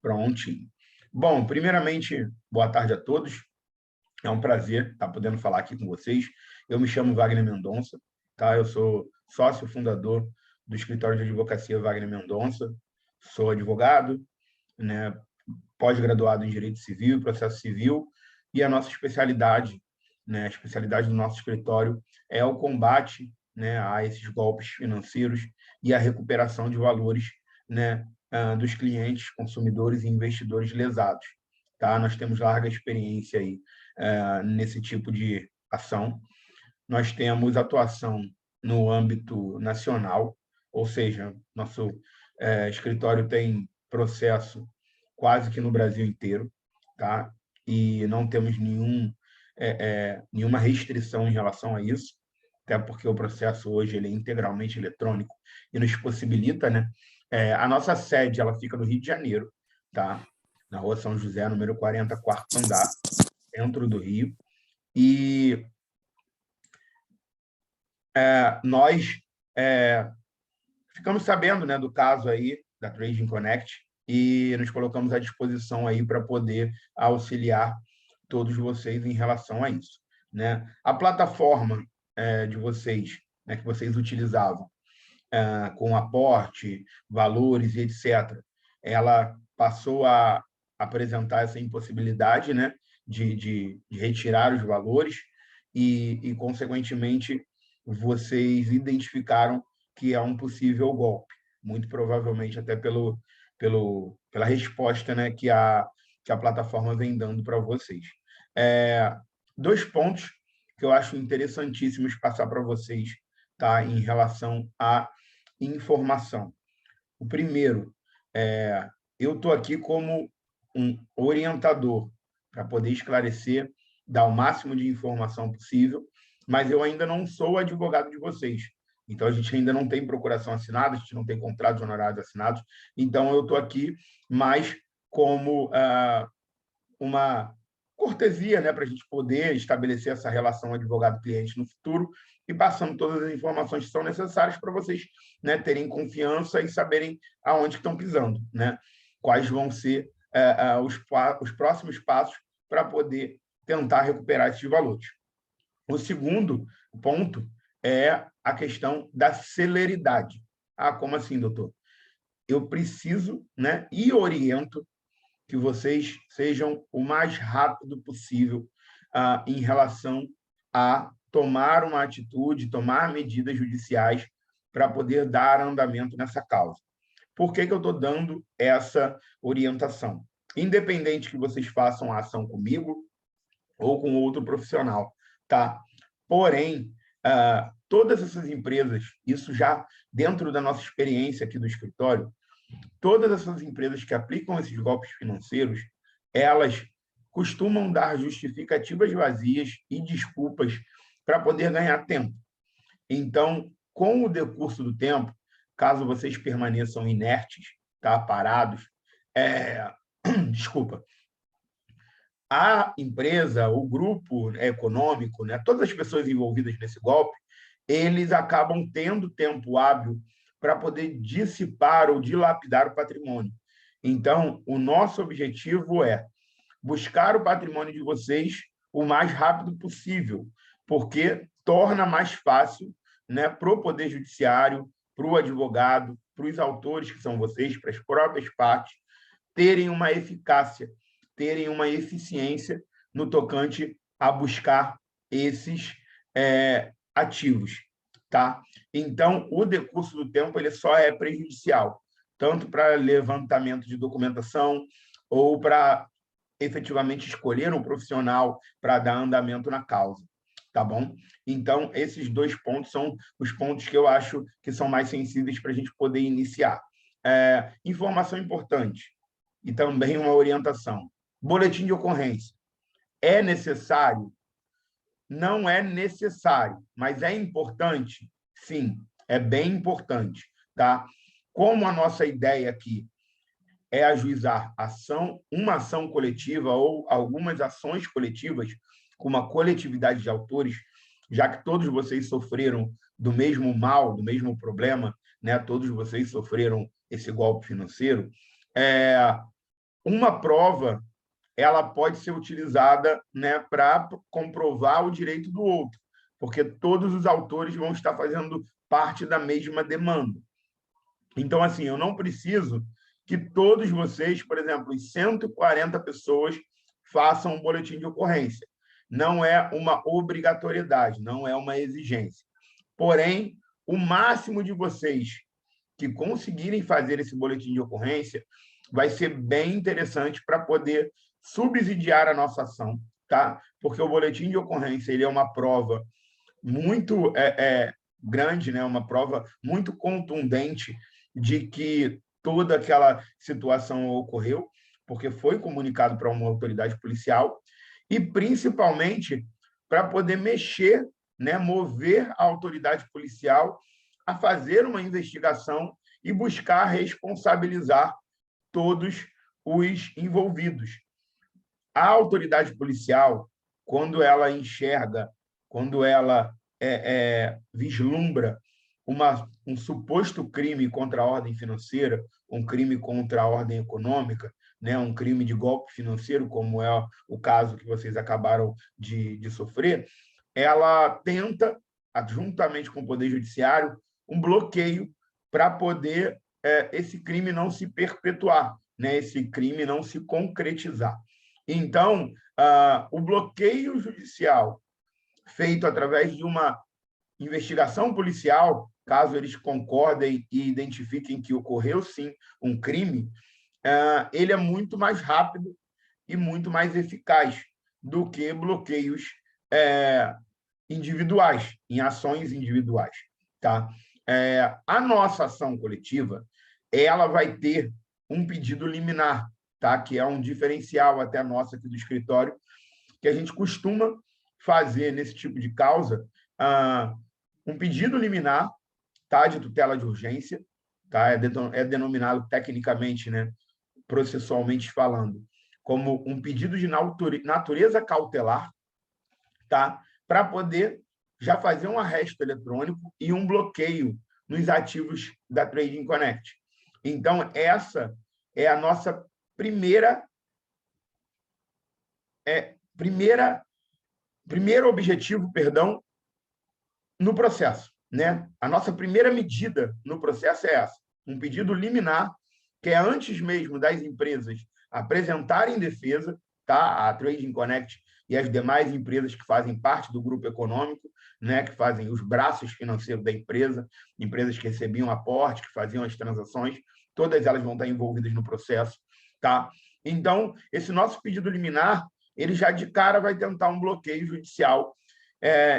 Prontinho. Bom, primeiramente, boa tarde a todos. É um prazer estar podendo falar aqui com vocês. Eu me chamo Wagner Mendonça, tá? Eu sou sócio fundador do escritório de advocacia Wagner Mendonça. Sou advogado, né? Pós-graduado em Direito Civil e Processo Civil, e a nossa especialidade, né? A especialidade do nosso escritório é o combate, né, a esses golpes financeiros e a recuperação de valores, né, dos clientes, consumidores e investidores lesados. Tá? Nós temos larga experiência aí, nesse tipo de ação. Nós temos atuação no âmbito nacional, ou seja, nosso escritório tem processo quase que no Brasil inteiro, tá? E não temos nenhuma restrição em relação a isso, até porque o processo hoje ele é integralmente eletrônico e nos possibilita, né? A nossa sede ela fica no Rio de Janeiro, tá? Na Rua São José, número 40, quarto andar, dentro do Rio. E nós ficamos sabendo, né, do caso aí da Trading Connect e nos colocamos à disposição aí para poder auxiliar todos vocês em relação a isso, né? A plataforma de vocês, né, que vocês utilizavam, com aporte, valores e etc., ela passou a apresentar essa impossibilidade, né, de retirar os valores e, consequentemente, vocês identificaram que é um possível golpe, muito provavelmente até pela resposta, né, que a plataforma vem dando para vocês. Dois pontos que eu acho interessantíssimos passar para vocês, tá, em relação à informação. O primeiro, eu estou aqui como um orientador para poder esclarecer, dar o máximo de informação possível, mas eu ainda não sou o advogado de vocês. Então, a gente ainda não tem procuração assinada, a gente não tem contratos honorários assinados. Então, eu estou aqui mais como uma cortesia, né, para a gente poder estabelecer essa relação advogado-cliente no futuro e passando todas as informações que são necessárias para vocês, né, terem confiança e saberem aonde estão pisando, né? Quais vão ser os próximos passos para poder tentar recuperar esses valores. O segundo ponto é a questão da celeridade. Ah, como assim, doutor? Eu preciso, né, e oriento que vocês sejam o mais rápido possível em relação a tomar uma atitude, tomar medidas judiciais para poder dar andamento nessa causa. Por que eu estou dando essa orientação? Independente que vocês façam a ação comigo ou com outro profissional, tá? Porém, todas essas empresas, isso já dentro da nossa experiência aqui do escritório, todas essas empresas que aplicam esses golpes financeiros, elas costumam dar justificativas vazias e desculpas para poder ganhar tempo. Então, com o decurso do tempo, caso vocês permaneçam inertes, tá, parados, desculpa, a empresa, o grupo econômico, né, todas as pessoas envolvidas nesse golpe, eles acabam tendo tempo hábil para poder dissipar ou dilapidar o patrimônio. Então, o nosso objetivo é buscar o patrimônio de vocês o mais rápido possível, porque torna mais fácil, né, para o Poder Judiciário, para o advogado, para os autores, que são vocês, para as próprias partes, terem uma eficácia, terem uma eficiência no tocante a buscar esses ativos. Tá? Então, o decurso do tempo ele só é prejudicial, tanto para levantamento de documentação ou para efetivamente escolher um profissional para dar andamento na causa. Tá bom? Então, esses dois pontos são os pontos que eu acho que são mais sensíveis para a gente poder iniciar. Informação importante e também uma orientação. Boletim de ocorrência. É necessário? Não é necessário, mas é importante? Sim, é bem importante. Tá? Como a nossa ideia aqui é ajuizar uma ação coletiva ou algumas ações coletivas com uma coletividade de autores, já que todos vocês sofreram do mesmo mal, do mesmo problema, né? Todos vocês sofreram esse golpe financeiro, uma prova ela pode ser utilizada, né, para comprovar o direito do outro, porque todos os autores vão estar fazendo parte da mesma demanda. Então, assim, eu não preciso que todos vocês, por exemplo, os 140 pessoas, façam um boletim de ocorrência. Não é uma obrigatoriedade, não é uma exigência. Porém, o máximo de vocês que conseguirem fazer esse boletim de ocorrência vai ser bem interessante para poder subsidiar a nossa ação, tá? Porque o boletim de ocorrência ele é uma prova muito grande, né? Uma prova muito contundente de que toda aquela situação ocorreu, porque foi comunicado para uma autoridade policial, e principalmente para poder mexer, né? Mover a autoridade policial a fazer uma investigação e buscar responsabilizar todos os envolvidos. A autoridade policial, quando ela enxerga, quando ela vislumbra um suposto crime contra a ordem financeira, um crime contra a ordem econômica, né, um crime de golpe financeiro, como é o caso que vocês acabaram de sofrer, ela tenta, juntamente com o Poder Judiciário, um bloqueio para poder esse crime não se perpetuar, né, esse crime não se concretizar. Então, o bloqueio judicial feito através de uma investigação policial, caso eles concordem e identifiquem que ocorreu, sim, um crime, ele é muito mais rápido e muito mais eficaz do que bloqueios individuais, em ações individuais. Tá? A nossa ação coletiva ela vai ter um pedido liminar, tá? Que é um diferencial até nosso aqui do escritório, que a gente costuma fazer nesse tipo de causa um pedido liminar, tá? De tutela de urgência, tá? É denominado tecnicamente, né? Processualmente falando, como um pedido de natureza cautelar, tá? Para poder já fazer um arresto eletrônico e um bloqueio nos ativos da Trading Connect. Então, essa é a nossa primeiro objetivo, perdão, no processo, né? A nossa primeira medida no processo é essa, um pedido liminar, que é antes mesmo das empresas apresentarem defesa, tá? A Trading Connect e as demais empresas que fazem parte do grupo econômico, né? Que fazem os braços financeiros da empresa, empresas que recebiam aporte, que faziam as transações, todas elas vão estar envolvidas no processo, tá? Então, esse nosso pedido liminar, ele já de cara vai tentar um bloqueio judicial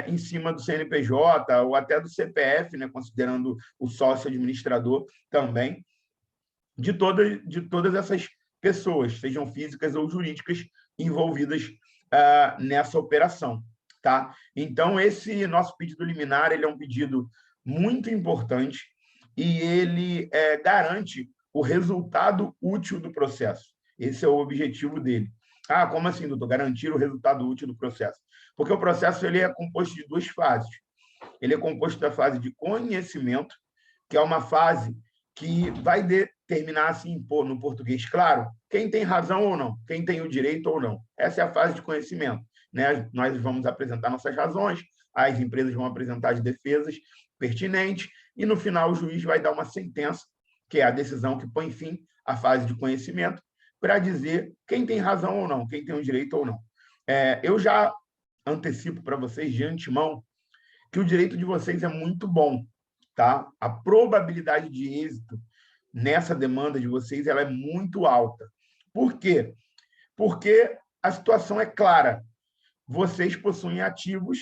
em cima do CNPJ ou até do CPF, né, considerando o sócio administrador também, de todas essas pessoas, sejam físicas ou jurídicas, envolvidas nessa operação. Tá? Então, esse nosso pedido liminar ele é um pedido muito importante e ele garante o resultado útil do processo. Esse é o objetivo dele. Como assim, doutor? Garantir o resultado útil do processo. Porque o processo ele é composto de duas fases. Ele é composto da fase de conhecimento, que é uma fase que vai determinar, assim, no português, claro, quem tem razão ou não, quem tem o direito ou não. Essa é a fase de conhecimento. Né? Nós vamos apresentar nossas razões, as empresas vão apresentar as defesas pertinentes, e, no final, o juiz vai dar uma sentença, que é a decisão que põe fim à fase de conhecimento, para dizer quem tem razão ou não, quem tem o direito ou não. Eu já antecipo para vocês de antemão que o direito de vocês é muito bom, tá? A probabilidade de êxito nessa demanda de vocês ela é muito alta. Por quê? Porque a situação é clara. Vocês possuem ativos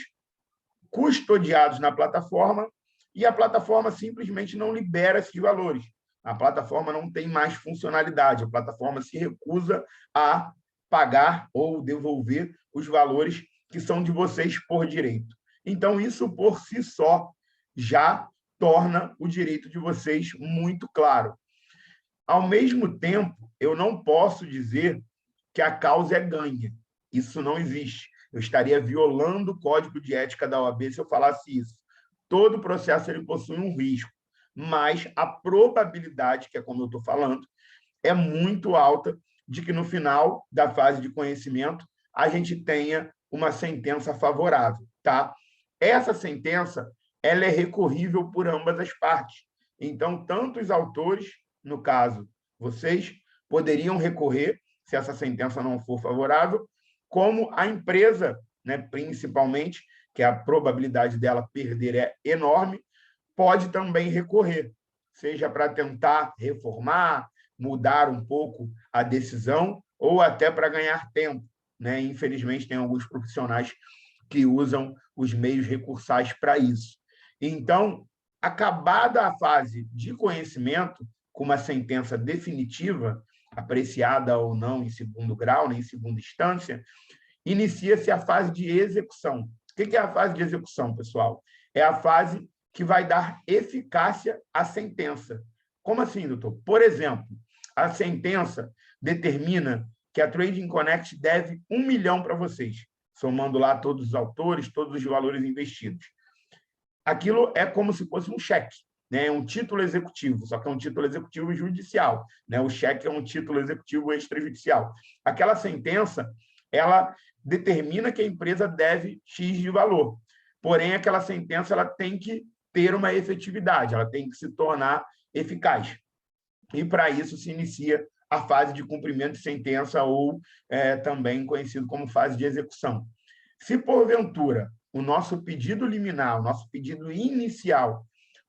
custodiados na plataforma e a plataforma simplesmente não libera esses valores. A plataforma não tem mais funcionalidade, a plataforma se recusa a pagar ou devolver os valores que são de vocês por direito. Então, isso por si só já torna o direito de vocês muito claro. Ao mesmo tempo, eu não posso dizer que a causa é ganha. Isso não existe. Eu estaria violando o código de ética da OAB se eu falasse isso. Todo processo ele possui um risco, mas a probabilidade, que é como eu estou falando, é muito alta de que, no final da fase de conhecimento, a gente tenha uma sentença favorável. Tá? Essa sentença ela é recorrível por ambas as partes. Então, tanto os autores, no caso, vocês, poderiam recorrer, se essa sentença não for favorável, como a empresa, né, principalmente, que a probabilidade dela perder é enorme, pode também recorrer, seja para tentar reformar, mudar um pouco a decisão ou até para ganhar tempo. Né? Infelizmente, tem alguns profissionais que usam os meios recursais para isso. Então, acabada a fase de conhecimento, com uma sentença definitiva, apreciada ou não em segundo grau, nem em segunda instância, inicia-se a fase de execução. O que é a fase de execução, pessoal? É a fase que vai dar eficácia à sentença. Como assim, doutor? Por exemplo, a sentença determina que a Trading Connect deve 1 milhão para vocês, somando lá todos os autores, todos os valores investidos. Aquilo é como se fosse um cheque, né? Um título executivo, só que é um título executivo judicial. Né? O cheque é um título executivo extrajudicial. Aquela sentença, ela determina que a empresa deve X de valor. Porém, aquela sentença ela tem que ter uma efetividade, ela tem que se tornar eficaz. E, para isso, se inicia a fase de cumprimento de sentença, ou também conhecido como fase de execução. Se, porventura, o nosso pedido liminar, o nosso pedido inicial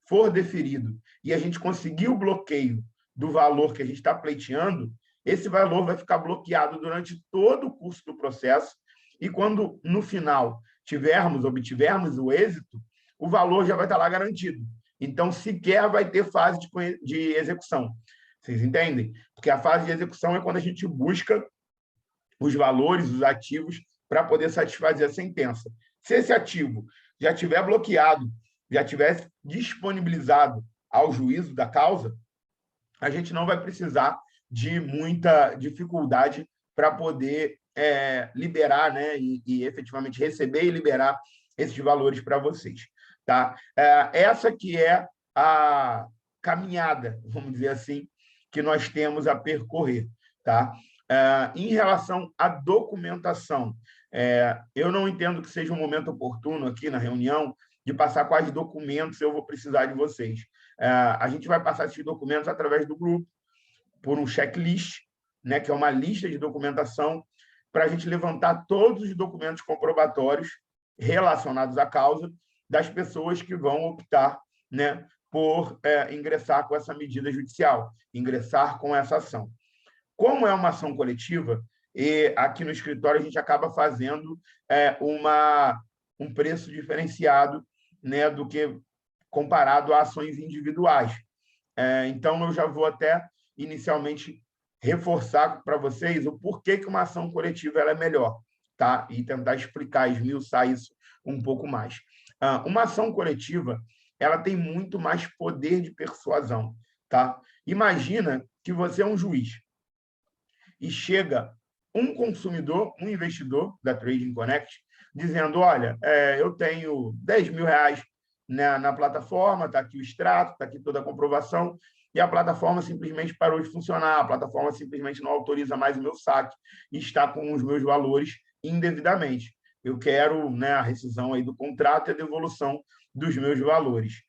for deferido e a gente conseguir o bloqueio do valor que a gente está pleiteando, esse valor vai ficar bloqueado durante todo o curso do processo e, quando, no final, obtivermos o êxito, o valor já vai estar lá garantido. Então, sequer vai ter fase de execução. Vocês entendem? Porque a fase de execução é quando a gente busca os valores, os ativos, para poder satisfazer a sentença. Se esse ativo já estiver bloqueado, já estiver disponibilizado ao juízo da causa, a gente não vai precisar de muita dificuldade para poder liberar, né, e efetivamente receber e liberar esses valores para vocês. Tá? Essa que é a caminhada, vamos dizer assim, que nós temos a percorrer. Tá? Em relação à documentação, eu não entendo que seja um momento oportuno aqui na reunião de passar quais documentos eu vou precisar de vocês. A gente vai passar esses documentos através do grupo, por um checklist, né, que é uma lista de documentação, para a gente levantar todos os documentos comprobatórios relacionados à causa das pessoas que vão optar, né, por ingressar com essa medida judicial, ingressar com essa ação. Como é uma ação coletiva, e aqui no escritório a gente acaba fazendo um preço diferenciado, né, do que comparado a ações individuais. Então, eu já vou até, inicialmente, reforçar para vocês o porquê que uma ação coletiva ela é melhor, tá? E tentar explicar, esmiuçar isso um pouco mais. Uma ação coletiva ela tem muito mais poder de persuasão. Tá? Imagina que você é um juiz e chega um consumidor, um investidor da Trading Connect, dizendo, olha, eu tenho 10 mil reais na plataforma, está aqui o extrato, está aqui toda a comprovação, e a plataforma simplesmente parou de funcionar, a plataforma simplesmente não autoriza mais o meu saque e está com os meus valores indevidamente. Eu quero, né, a rescisão aí do contrato e a devolução dos meus valores.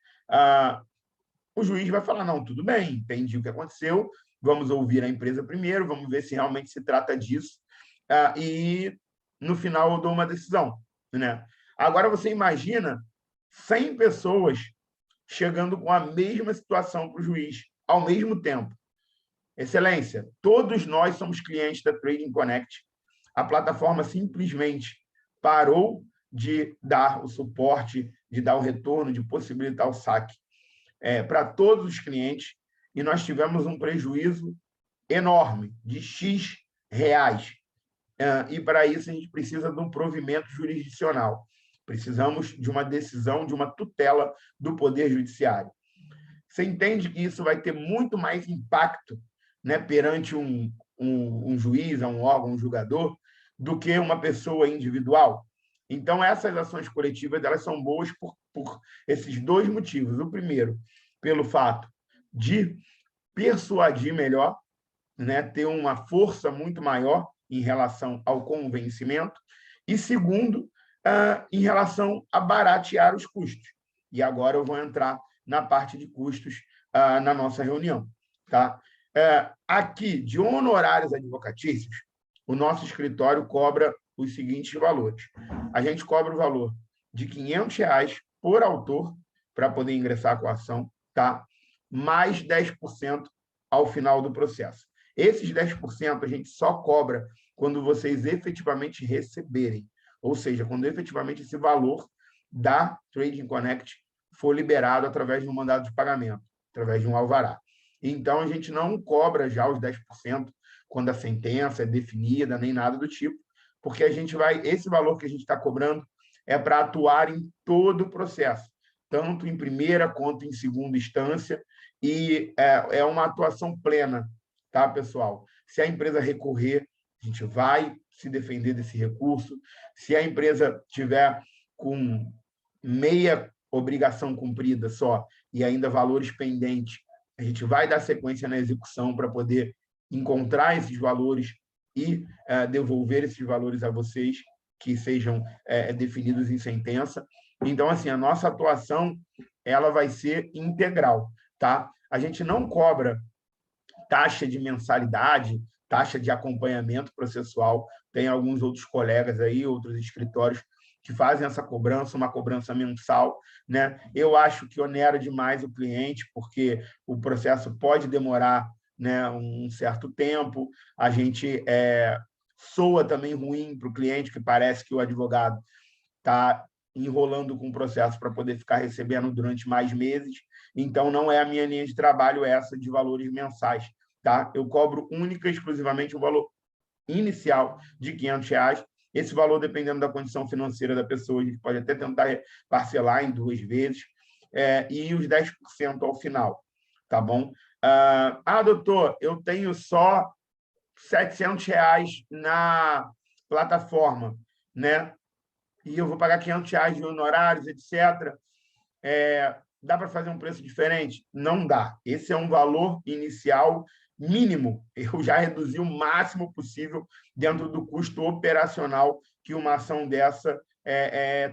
O juiz vai falar, não, tudo bem, entendi o que aconteceu, vamos ouvir a empresa primeiro, vamos ver se realmente se trata disso, e no final eu dou uma decisão. Né? Agora, você imagina 100 pessoas chegando com a mesma situação para o juiz, ao mesmo tempo. Excelência, todos nós somos clientes da Trading Connect. A plataforma simplesmente parou de dar o suporte, de dar o retorno, de possibilitar o saque para todos os clientes, e nós tivemos um prejuízo enorme, de X reais. E, para isso, a gente precisa de um provimento jurisdicional. Precisamos de uma decisão, de uma tutela do Poder Judiciário. Você entende que isso vai ter muito mais impacto, né, perante um juiz, um órgão, um julgador, do que uma pessoa individual? Então, essas ações coletivas elas são boas por esses dois motivos. O primeiro, pelo fato de persuadir melhor, né, ter uma força muito maior em relação ao convencimento. E segundo, em relação a baratear os custos. E agora eu vou entrar na parte de custos na nossa reunião. Tá? Aqui, de honorários advocatícios, o nosso escritório cobra os seguintes valores. A gente cobra o valor de R$ 500 por autor para poder ingressar com a ação, tá? Mais 10% ao final do processo. Esses 10% a gente só cobra quando vocês efetivamente receberem, ou seja, quando efetivamente esse valor da Trading Connect for liberado através de um mandado de pagamento, através de um alvará. Então, a gente não cobra já os 10% quando a sentença é definida, nem nada do tipo, porque a gente vai, esse valor que a gente está cobrando é para atuar em todo o processo, tanto em primeira quanto em segunda instância, e é uma atuação plena, tá, pessoal? Se a empresa recorrer, a gente vai se defender desse recurso. Se a empresa tiver com meia obrigação cumprida só e ainda valores pendentes, a gente vai dar sequência na execução para poder encontrar esses valores e devolver esses valores a vocês, que sejam definidos em sentença. Então, assim, a nossa atuação ela vai ser integral, tá? A gente não cobra taxa de mensalidade, taxa de acompanhamento processual. Tem alguns outros colegas aí, outros escritórios que fazem essa cobrança, uma cobrança mensal, né? Eu acho que onera demais o cliente, porque o processo pode demorar, né, um certo tempo. A gente soa também ruim para o cliente, que parece que o advogado está enrolando com o processo para poder ficar recebendo durante mais meses. Então, não é a minha linha de trabalho essa de valores mensais. Tá? Eu cobro única e exclusivamente o valor inicial de R$ 500. Esse valor, dependendo da condição financeira da pessoa, a gente pode até tentar parcelar em 2 vezes, e os 10% ao final. Tá bom? Doutor, eu tenho só R$ 700 na plataforma, né? E eu vou pagar R$ 500 de honorários, etc. Dá para fazer um preço diferente? Não dá. Esse é um valor inicial mínimo. Eu já reduzi o máximo possível dentro do custo operacional que uma ação dessa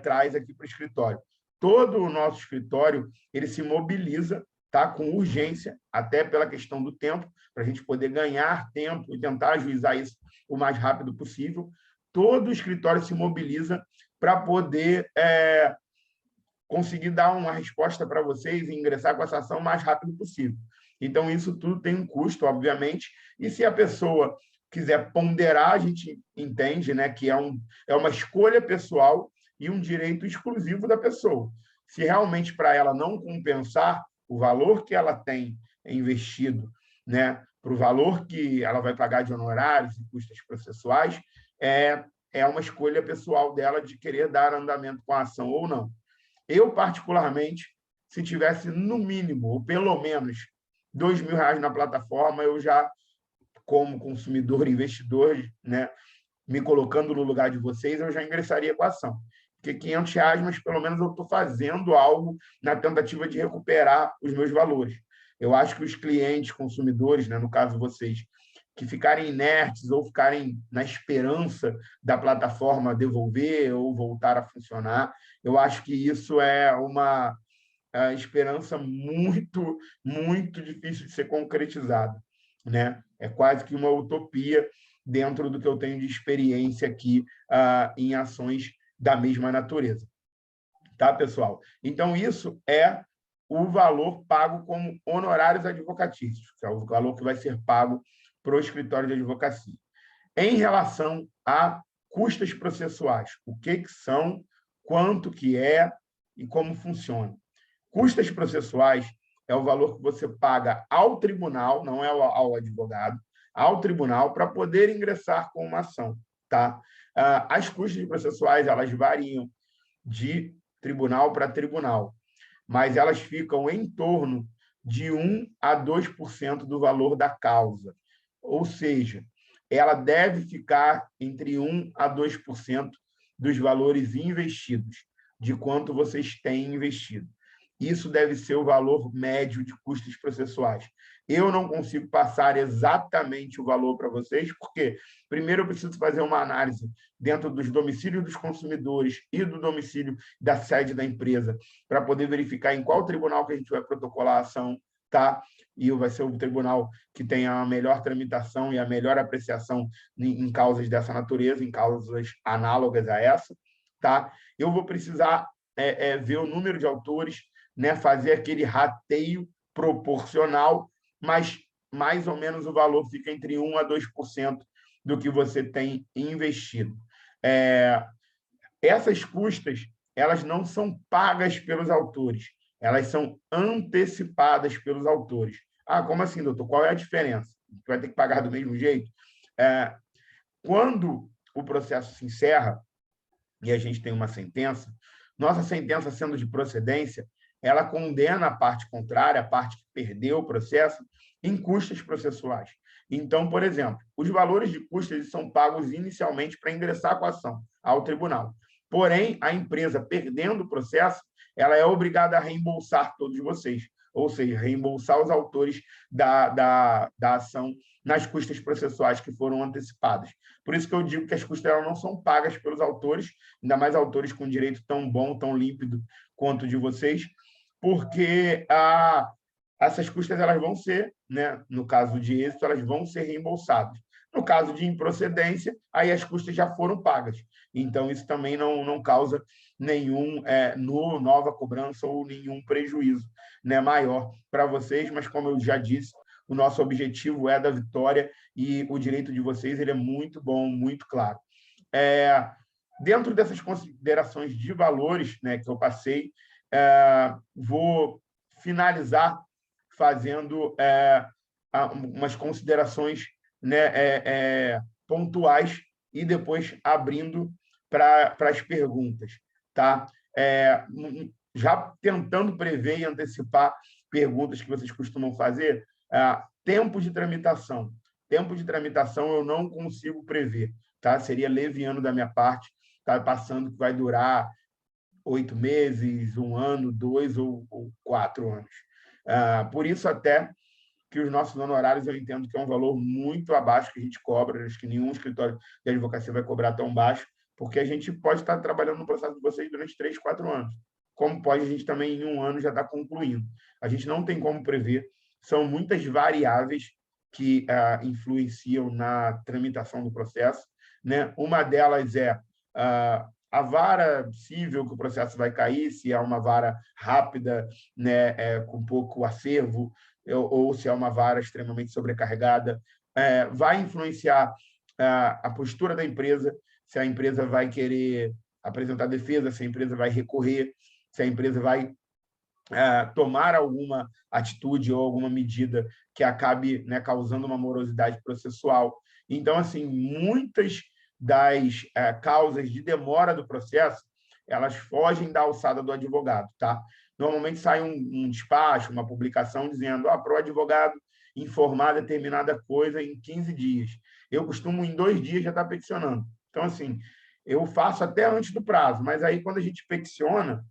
traz aqui para o escritório. Todo o nosso escritório ele se mobiliza, tá, com urgência, até pela questão do tempo, para a gente poder ganhar tempo e tentar ajuizar isso o mais rápido possível. Todo o escritório se mobiliza para poder conseguir dar uma resposta para vocês e ingressar com essa ação o mais rápido possível. Então, isso tudo tem um custo, obviamente, e se a pessoa quiser ponderar, a gente entende, né, que é uma escolha pessoal e um direito exclusivo da pessoa. Se realmente para ela não compensar o valor que ela tem investido, né, para o valor que ela vai pagar de honorários e custos processuais, é uma escolha pessoal dela de querer dar andamento com a ação ou não. Eu, particularmente, se tivesse, no mínimo, ou pelo menos, R$ 2.000 na plataforma, eu já, como consumidor, investidor, né, me colocando no lugar de vocês, eu já ingressaria com a ação. Porque R$ 500, mas pelo menos eu estou fazendo algo na tentativa de recuperar os meus valores. Eu acho que os clientes, consumidores, né, no caso vocês, que ficarem inertes ou ficarem na esperança da plataforma devolver ou voltar a funcionar, eu acho que isso é uma esperança muito, muito difícil de ser concretizada, né? É quase que uma utopia dentro do que eu tenho de experiência aqui em ações da mesma natureza. Tá, pessoal? Então, isso é o valor pago como honorários advocatícios, que é o valor que vai ser pago para o escritório de advocacia. Em relação a custas processuais, o que são, quanto que é e como funciona. Custas processuais é o valor que você paga ao tribunal, não é ao advogado, ao tribunal para poder ingressar com uma ação. Tá? As custas processuais elas variam de tribunal para tribunal, mas elas ficam em torno de 1 a 2% do valor da causa. Ou seja, ela deve ficar entre 1 a 2% dos valores investidos, de quanto vocês têm investido. Isso deve ser o valor médio de custos processuais. Eu não consigo passar exatamente o valor para vocês, porque primeiro eu preciso fazer uma análise dentro dos domicílios dos consumidores e do domicílio da sede da empresa, para poder verificar em qual tribunal que a gente vai protocolar a ação, tá? E vai ser o tribunal que tem a melhor tramitação e a melhor apreciação em causas dessa natureza, em causas análogas a essa, tá? Eu vou precisar ver o número de autores, né? Fazer aquele rateio proporcional, mas mais ou menos o valor fica entre 1% a 2% do que você tem investido. Essas custas, elas não são pagas pelos autores, elas são antecipadas pelos autores. Ah, como assim, doutor? Qual é a diferença? Vai ter que pagar do mesmo jeito? Quando o processo se encerra e a gente tem uma sentença, nossa sentença sendo de procedência, ela condena a parte contrária, a parte que perdeu o processo, em custas processuais. Então, por exemplo, os valores de custas são pagos inicialmente para ingressar com a ação ao tribunal. Porém, a empresa, perdendo o processo, ela é obrigada a reembolsar todos vocês, ou seja, reembolsar os autores da ação nas custas processuais que foram antecipadas. Por isso que eu digo que as custas elas não são pagas pelos autores, ainda mais autores com direito tão bom, tão límpido quanto o de vocês, porque essas custas elas vão ser, né, no caso de êxito, elas vão ser reembolsadas. No caso de improcedência, aí as custas já foram pagas. Então, isso também não causa nenhum nova cobrança ou nenhum prejuízo, né, maior para vocês, mas, como eu já disse, o nosso objetivo é da vitória e o direito de vocês ele é muito bom, muito claro. Dentro dessas considerações de valores, né, que eu passei, vou finalizar fazendo umas considerações, né, pontuais e depois abrindo para as perguntas. Tá? Já tentando prever e antecipar perguntas que vocês costumam fazer, tempo de tramitação. Tempo de tramitação eu não consigo prever. Tá? Seria leviano da minha parte, tá? Passando que vai durar 8 meses, 1 ano, 2 ou 4 anos. Por isso, até que os nossos honorários eu entendo que é um valor muito abaixo que a gente cobra, acho que nenhum escritório de advocacia vai cobrar tão baixo, porque a gente pode estar trabalhando no processo de vocês durante 3, 4 anos, como pode a gente também em 1 ano já estar concluindo. A gente não tem como prever, são muitas variáveis que influenciam na tramitação do processo, né? Uma delas é a vara cível que o processo vai cair, se é uma vara rápida, né, com pouco acervo, ou se é uma vara extremamente sobrecarregada, vai influenciar a postura da empresa, se a empresa vai querer apresentar defesa, se a empresa vai recorrer, se a empresa vai tomar alguma atitude ou alguma medida que acabe, né, causando uma morosidade processual. Então, assim, muitas das causas de demora do processo, elas fogem da alçada do advogado, tá? Normalmente sai um despacho, uma publicação dizendo para o advogado informar determinada coisa em 15 dias. Eu costumo, em 2 dias, já estar peticionando. Então, assim, eu faço até antes do prazo, mas aí, quando a gente peticiona,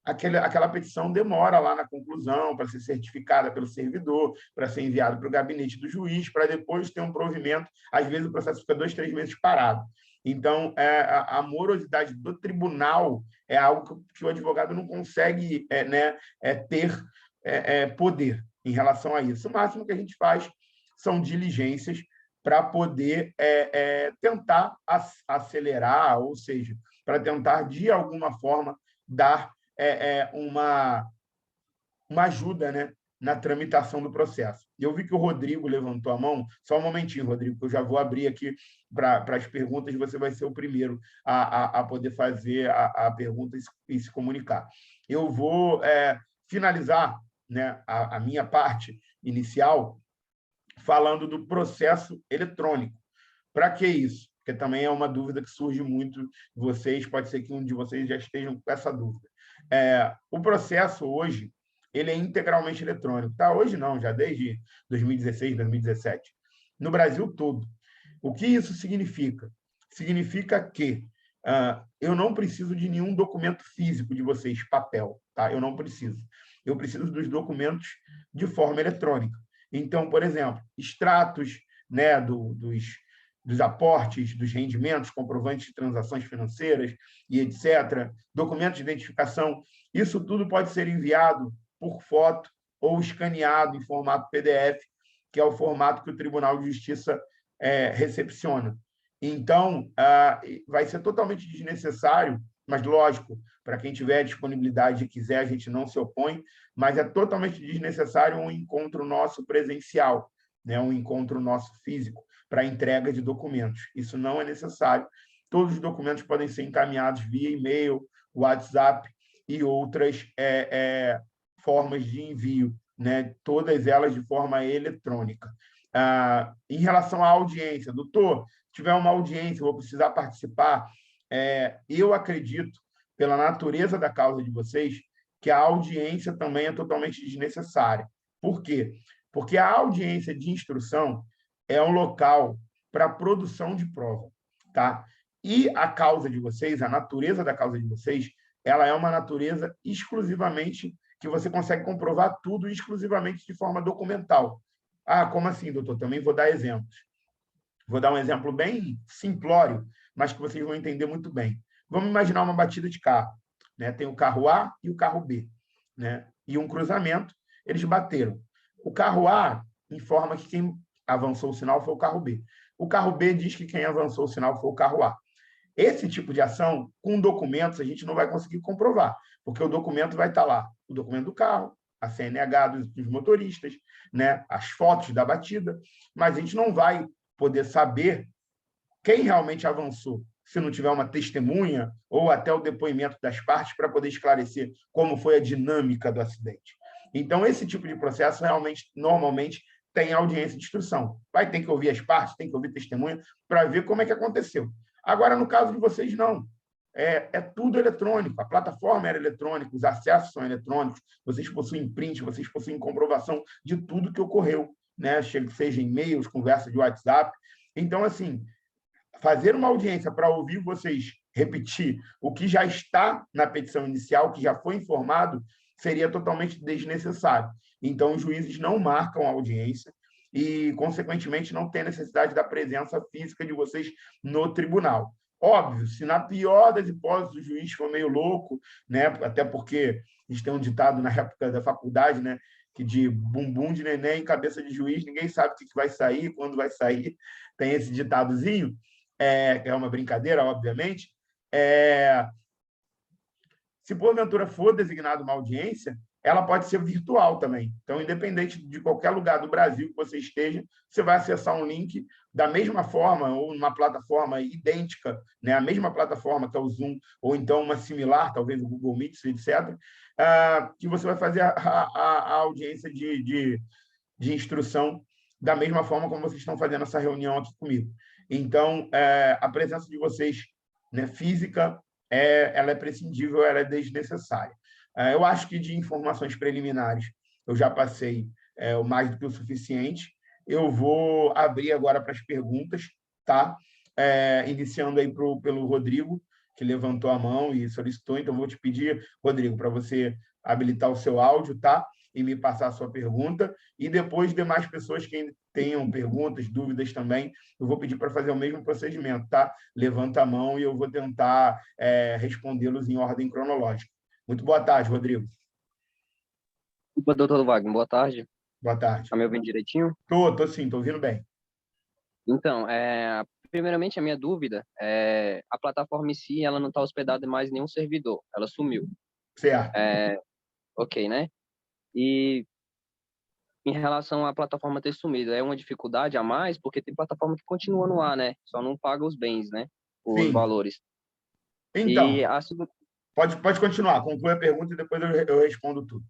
aquela petição demora lá na conclusão para ser certificada pelo servidor, para ser enviado para o gabinete do juiz, para depois ter um provimento. Às vezes, o processo fica 2, 3 meses parado. Então, a morosidade do tribunal é algo que o advogado não consegue ter poder em relação a isso. O máximo que a gente faz são diligências para poder tentar acelerar, ou seja, para tentar, de alguma forma, dar uma ajuda, né, na tramitação do processo. Eu vi que o Rodrigo levantou a mão. Só um momentinho, Rodrigo, que eu já vou abrir aqui para as perguntas, você vai ser o primeiro a poder fazer a pergunta e se comunicar. Eu vou finalizar, né, a minha parte inicial falando do processo eletrônico. Para que isso? Porque também é uma dúvida que surge muito de vocês, pode ser que um de vocês já estejam com essa dúvida. O processo hoje ele é integralmente eletrônico. Tá? Hoje não, já desde 2016, 2017. No Brasil todo. O que isso significa? Significa que eu não preciso de nenhum documento físico de vocês, papel. Tá? Eu não preciso. eu preciso dos documentos de forma eletrônica. Então, por exemplo, extratos, né, dos aportes, dos rendimentos, comprovantes de transações financeiras e etc., documentos de identificação, isso tudo pode ser enviado por foto ou escaneado em formato PDF, que é o formato que o Tribunal de Justiça recepciona. Então, vai ser totalmente desnecessário, mas, lógico, para quem tiver disponibilidade e quiser, a gente não se opõe, mas é totalmente desnecessário um encontro nosso presencial, né? Um encontro nosso físico para entrega de documentos. Isso não é necessário. Todos os documentos podem ser encaminhados via e-mail, WhatsApp e outras formas de envio, né? Todas elas de forma eletrônica. Em relação à audiência, doutor, se tiver uma audiência, eu vou precisar participar, eu acredito, pela natureza da causa de vocês, que a audiência também é totalmente desnecessária. Por quê? Porque a audiência de instrução é um local para produção de prova, tá? E a causa de vocês, a natureza da causa de vocês, ela é uma natureza exclusivamente que você consegue comprovar tudo exclusivamente de forma documental. Como assim, doutor? Também vou dar exemplos. Vou dar um exemplo bem simplório, mas que vocês vão entender muito bem. Vamos imaginar uma batida de carro, né? Tem o carro A e o carro B, né? E um cruzamento, eles bateram. O carro A informa que quem avançou o sinal foi o carro B. O carro B diz que quem avançou o sinal foi o carro A. Esse tipo de ação, com documentos, a gente não vai conseguir comprovar, porque o documento vai estar lá, o documento do carro, a CNH dos motoristas, né? As fotos da batida, mas a gente não vai poder saber quem realmente avançou, se não tiver uma testemunha ou até o depoimento das partes para poder esclarecer como foi a dinâmica do acidente. Então, esse tipo de processo realmente, normalmente, tem audiência de instrução. Vai ter que ouvir as partes, tem que ouvir testemunha para ver como é que aconteceu. Agora, no caso de vocês, não. É tudo eletrônico, a plataforma era eletrônica, os acessos são eletrônicos, vocês possuem print, vocês possuem comprovação de tudo que ocorreu, né? Seja e-mails, conversa de WhatsApp. Então, assim, fazer uma audiência para ouvir vocês repetir o que já está na petição inicial, que já foi informado, seria totalmente desnecessário. Então, os juízes não marcam a audiência e, consequentemente, não tem necessidade da presença física de vocês no tribunal. Óbvio, se na pior das hipóteses o juiz for meio louco, né? Até porque a gente tem um ditado na época da faculdade, né? Que de bumbum de neném, cabeça de juiz, ninguém sabe o que vai sair, quando vai sair. Tem esse ditadozinho, que é uma brincadeira, obviamente. Se porventura for designada uma audiência, ela pode ser virtual também. Então, independente de qualquer lugar do Brasil que você esteja, você vai acessar um link da mesma forma ou numa plataforma idêntica, né? A mesma plataforma que é o Zoom, ou então uma similar, talvez o Google Meet, etc., que você vai fazer a audiência de instrução da mesma forma como vocês estão fazendo essa reunião aqui comigo. Então, a presença de vocês, né, física, ela é prescindível, ela é desnecessária. Eu acho que de informações preliminares eu já passei o mais do que o suficiente. Eu vou abrir agora para as perguntas, tá? Iniciando aí pelo Rodrigo, que levantou a mão e solicitou. Então, vou te pedir, Rodrigo, para você habilitar o seu áudio, tá? E me passar a sua pergunta. E depois, demais pessoas que tenham perguntas, dúvidas também, eu vou pedir para fazer o mesmo procedimento, tá? Levanta a mão e eu vou tentar respondê-los em ordem cronológica. Muito boa tarde, Rodrigo. Opa, doutor Wagner, boa tarde. Boa tarde. Está me ouvindo direitinho? Tô sim, estou ouvindo bem. Então, primeiramente, a minha dúvida é a plataforma em si, ela não está hospedada em mais nenhum servidor, ela sumiu. Certo. Ok, né? E em relação à plataforma ter sumido, é uma dificuldade a mais, porque tem plataforma que continua no ar, né? Só não paga os bens, né? Os Sim. valores. Então, E pode continuar, conclui a pergunta e depois eu respondo tudo.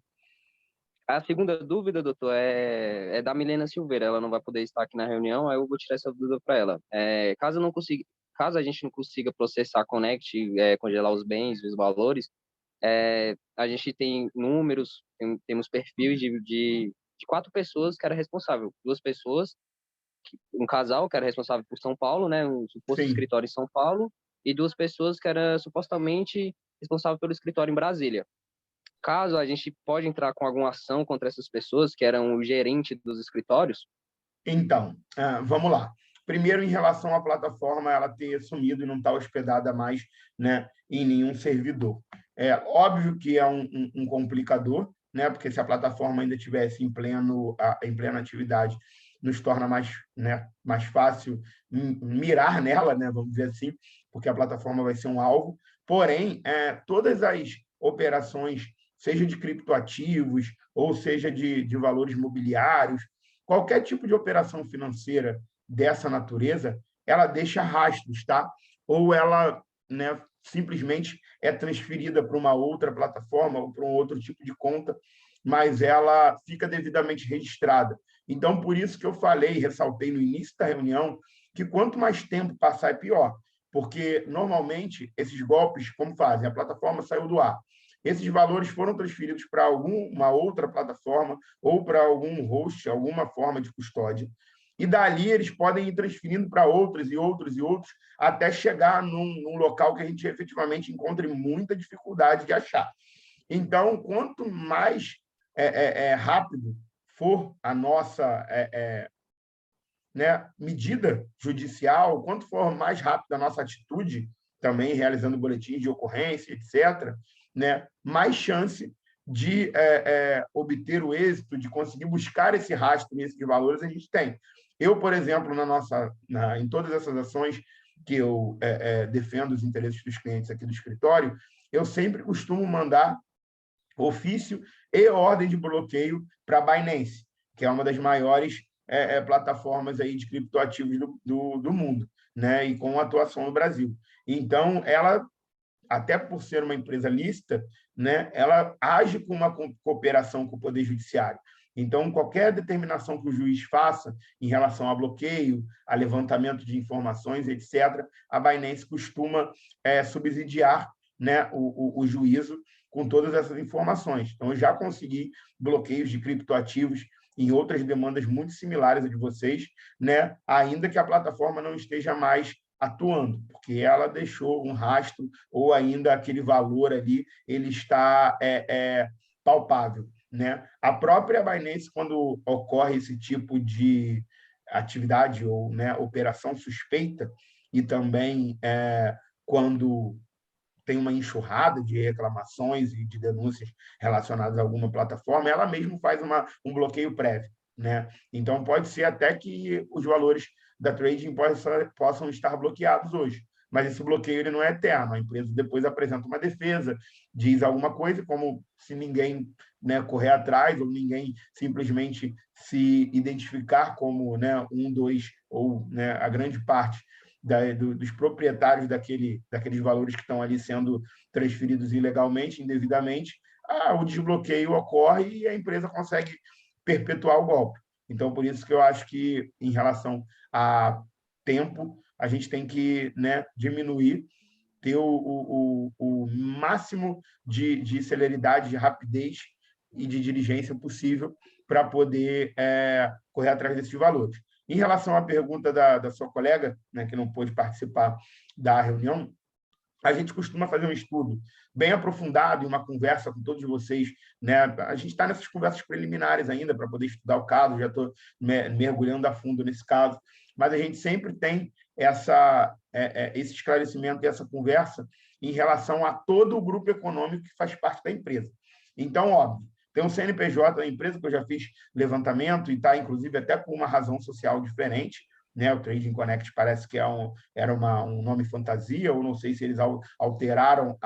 a segunda dúvida, doutor, é da Milena Silveira. Ela não vai poder estar aqui na reunião, aí eu vou tirar essa dúvida para ela. Caso a gente não consiga processar Connect, congelar os bens, os valores, a gente tem números, temos perfis de 4 pessoas que era responsável. 2 pessoas, um casal que era responsável por São Paulo, né, um suposto Sim. escritório em São Paulo, e 2 pessoas que era supostamente responsável pelo escritório em Brasília. caso a gente pode entrar com alguma ação contra essas pessoas que eram o gerente dos escritórios? Então, vamos lá. Primeiro, em relação à plataforma, ela ter sumido e não estar hospedada mais, né, em nenhum servidor. É óbvio que é um complicador, né, porque se a plataforma ainda estivesse em plena atividade, nos torna mais, né, mais fácil mirar nela, né, vamos dizer assim, porque a plataforma vai ser um alvo. Porém, todas as operações, seja de criptoativos, ou seja de valores mobiliários, qualquer tipo de operação financeira dessa natureza, ela deixa rastros, tá? Ou ela, né, simplesmente é transferida para uma outra plataforma ou para um outro tipo de conta, mas ela fica devidamente registrada. Então, por isso que eu falei, ressaltei no início da reunião, que quanto mais tempo passar é pior, porque normalmente esses golpes, como fazem? A plataforma saiu do ar. Esses valores foram transferidos para alguma outra plataforma ou para algum host, alguma forma de custódia. E dali eles podem ir transferindo para outros e outros e outros, até chegar num local que a gente efetivamente encontre muita dificuldade de achar. Então, quanto mais rápido for a nossa né, medida judicial, quanto for mais rápida a nossa atitude, também realizando boletins de ocorrência, etc., né, mais chance de obter o êxito, de conseguir buscar esse rastro e esses valores a gente tem. Eu, por exemplo, em todas essas ações que eu defendo os interesses dos clientes aqui do escritório, eu sempre costumo mandar ofício e ordem de bloqueio para a Binance, que é uma das maiores plataformas aí de criptoativos do mundo, né? E com atuação no Brasil. Então, ela, até por ser uma empresa lícita, né, ela age com uma cooperação com o Poder Judiciário. Então, qualquer determinação que o juiz faça em relação a bloqueio, a levantamento de informações, etc., a Binance costuma subsidiar, né, o juízo com todas essas informações. Então, eu já consegui bloqueios de criptoativos em outras demandas muito similares a de vocês, né, ainda que a plataforma não esteja mais atuando, porque ela deixou um rastro ou ainda aquele valor ali ele está palpável, né? A própria Binance, quando ocorre esse tipo de atividade ou, né, operação suspeita, e também quando tem uma enxurrada de reclamações e de denúncias relacionadas a alguma plataforma, ela mesmo faz um bloqueio prévio, né? Então, pode ser até que os valores da trading possam estar bloqueados hoje, mas esse bloqueio ele não é eterno. A empresa depois apresenta uma defesa, diz alguma coisa, como se ninguém, né, correr atrás ou ninguém simplesmente se identificar como, né, dois, ou, né, a grande parte dos proprietários daqueles valores que estão ali sendo transferidos ilegalmente, indevidamente, o desbloqueio ocorre e a empresa consegue perpetuar o golpe. Então, por isso que eu acho que, em relação a tempo, a gente tem que, né, diminuir, ter o máximo de celeridade, de rapidez e de diligência possível para poder correr atrás desses valores. Em relação à pergunta da sua colega, né, que não pôde participar da reunião, a gente costuma fazer um estudo bem aprofundado e uma conversa com todos vocês, né? A gente está nessas conversas preliminares ainda para poder estudar o caso, já estou mergulhando a fundo nesse caso, mas a gente sempre tem esse esclarecimento e essa conversa em relação a todo o grupo econômico que faz parte da empresa. Então, óbvio, tem um CNPJ da empresa que eu já fiz levantamento e está, inclusive, até com uma razão social diferente, né? O Trading Connect parece que era um nome fantasia, ou não sei se eles alteraram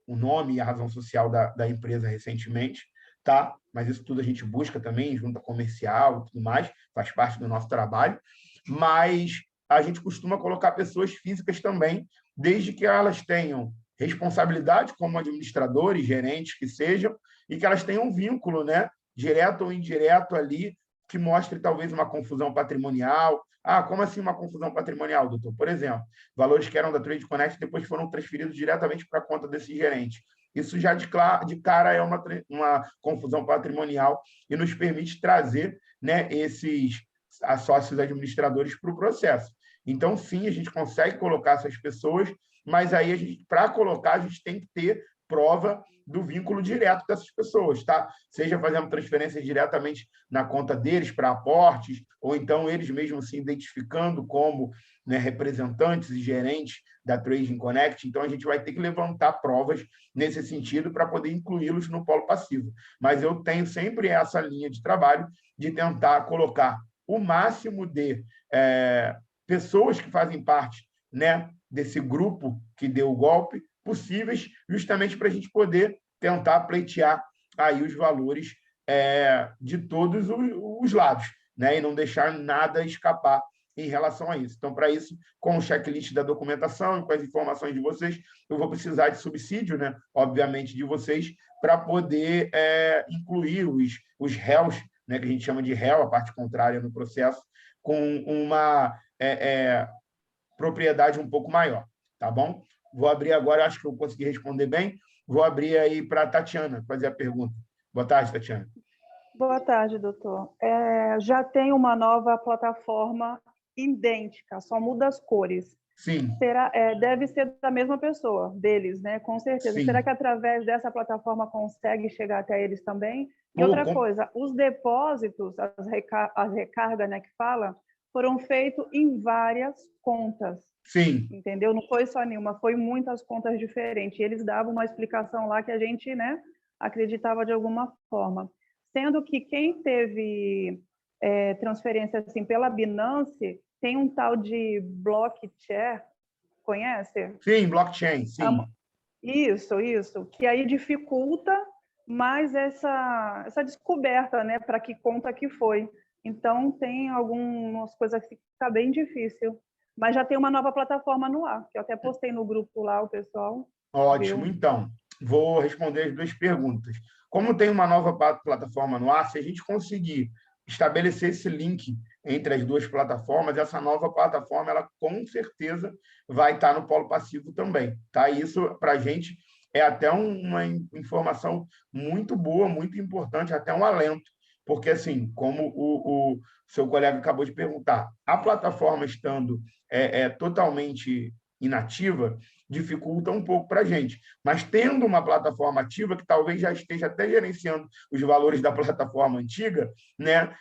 o nome e a razão social da empresa recentemente, tá? Mas isso tudo a gente busca também, junta comercial e tudo mais, faz parte do nosso trabalho, mas a gente costuma colocar pessoas físicas também, desde que elas tenham responsabilidade como administradores, gerentes que sejam, e que elas tenham um vínculo, né, direto ou indireto ali, que mostre talvez uma confusão patrimonial. Como assim uma confusão patrimonial, doutor? Por exemplo, valores que eram da Trade Connect depois foram transferidos diretamente para a conta desse gerente. Isso já de cara é uma confusão patrimonial e nos permite trazer, né, esses sócios administradores para o processo. Então, sim, a gente consegue colocar essas pessoas, mas aí para colocar a gente tem que ter prova do vínculo direto dessas pessoas, tá? Seja fazendo transferências diretamente na conta deles para aportes, ou então eles mesmos se identificando como, né, representantes e gerentes da Trading Connect. Então, a gente vai ter que levantar provas nesse sentido para poder incluí-los no polo passivo. Mas eu tenho sempre essa linha de trabalho de tentar colocar o máximo de pessoas que fazem parte, né, desse grupo que deu o golpe possíveis, justamente para a gente poder tentar pleitear aí os valores de todos os lados, né, e não deixar nada escapar em relação a isso. Então, para isso, com o checklist da documentação e com as informações de vocês, eu vou precisar de subsídio, né, obviamente, de vocês, para poder incluir os réus, né, que a gente chama de réu, a parte contrária no processo, com uma propriedade um pouco maior, tá bom? Vou abrir agora, acho que eu consegui responder bem, vou abrir aí para a Tatiana fazer a pergunta. Boa tarde, Tatiana. Boa tarde, doutor. Já tem uma nova plataforma idêntica, só muda as cores. Sim. Deve ser da mesma pessoa, deles, né? Com certeza. Sim. Será que através dessa plataforma consegue chegar até eles também? E outra coisa, os depósitos, as recargas, né, que fala, foram feitos em várias contas. Sim. Entendeu? Não foi só nenhuma, foi muitas contas diferentes. E eles davam uma explicação lá que a gente, né, acreditava de alguma forma. Sendo que quem teve transferência assim, pela Binance, tem um tal de Blockchain, conhece? Sim, blockchain, sim. Isso, que aí dificulta mais essa descoberta, né, para que conta que foi. Então, tem algumas coisas que fica bem difícil. Mas já tem uma nova plataforma no ar, que eu até postei no grupo lá, o pessoal. Ótimo, viu? Então, vou responder as duas perguntas. Como tem uma nova plataforma no ar, se a gente conseguir estabelecer esse link entre as duas plataformas, essa nova plataforma, ela com certeza vai estar no polo passivo também. Tá? Isso, para a gente, é até uma informação muito boa, muito importante, até um alento, porque, assim, como o seu colega acabou de perguntar, a plataforma estando totalmente inativa, dificulta um pouco para a gente. Mas tendo uma plataforma ativa, que talvez já esteja até gerenciando os valores da plataforma antiga, né,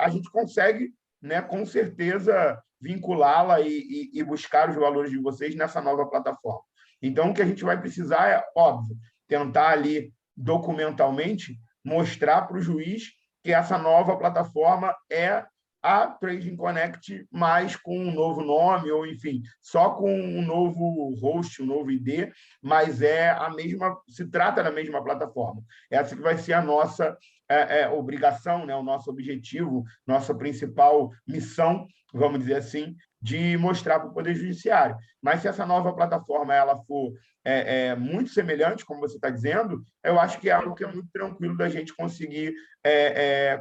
a gente consegue, né, com certeza, vinculá-la e buscar os valores de vocês nessa nova plataforma. Então, o que a gente vai precisar é, óbvio, tentar ali documentalmente mostrar para o juiz que essa nova plataforma é a Trading Connect, mas com um novo nome, ou enfim, só com um novo host, um novo ID, mas se trata da mesma plataforma. Essa que vai ser a nossa obrigação, né, o nosso objetivo, nossa principal missão, vamos dizer assim, de mostrar para o Poder Judiciário. Mas se essa nova plataforma ela for muito semelhante, como você está dizendo, eu acho que é algo que é muito tranquilo da gente conseguir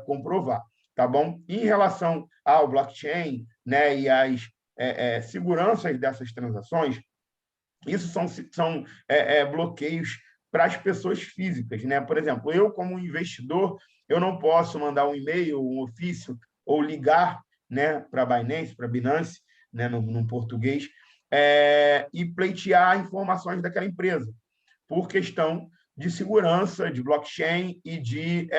comprovar. Tá bom? Em relação ao blockchain, né, e às seguranças dessas transações, isso são bloqueios para as pessoas físicas, né? Por exemplo, eu, como investidor, eu não posso mandar um e-mail, um ofício, ou ligar, né, para a Binance, né, no português, e pleitear informações daquela empresa, por questão de segurança, de blockchain e de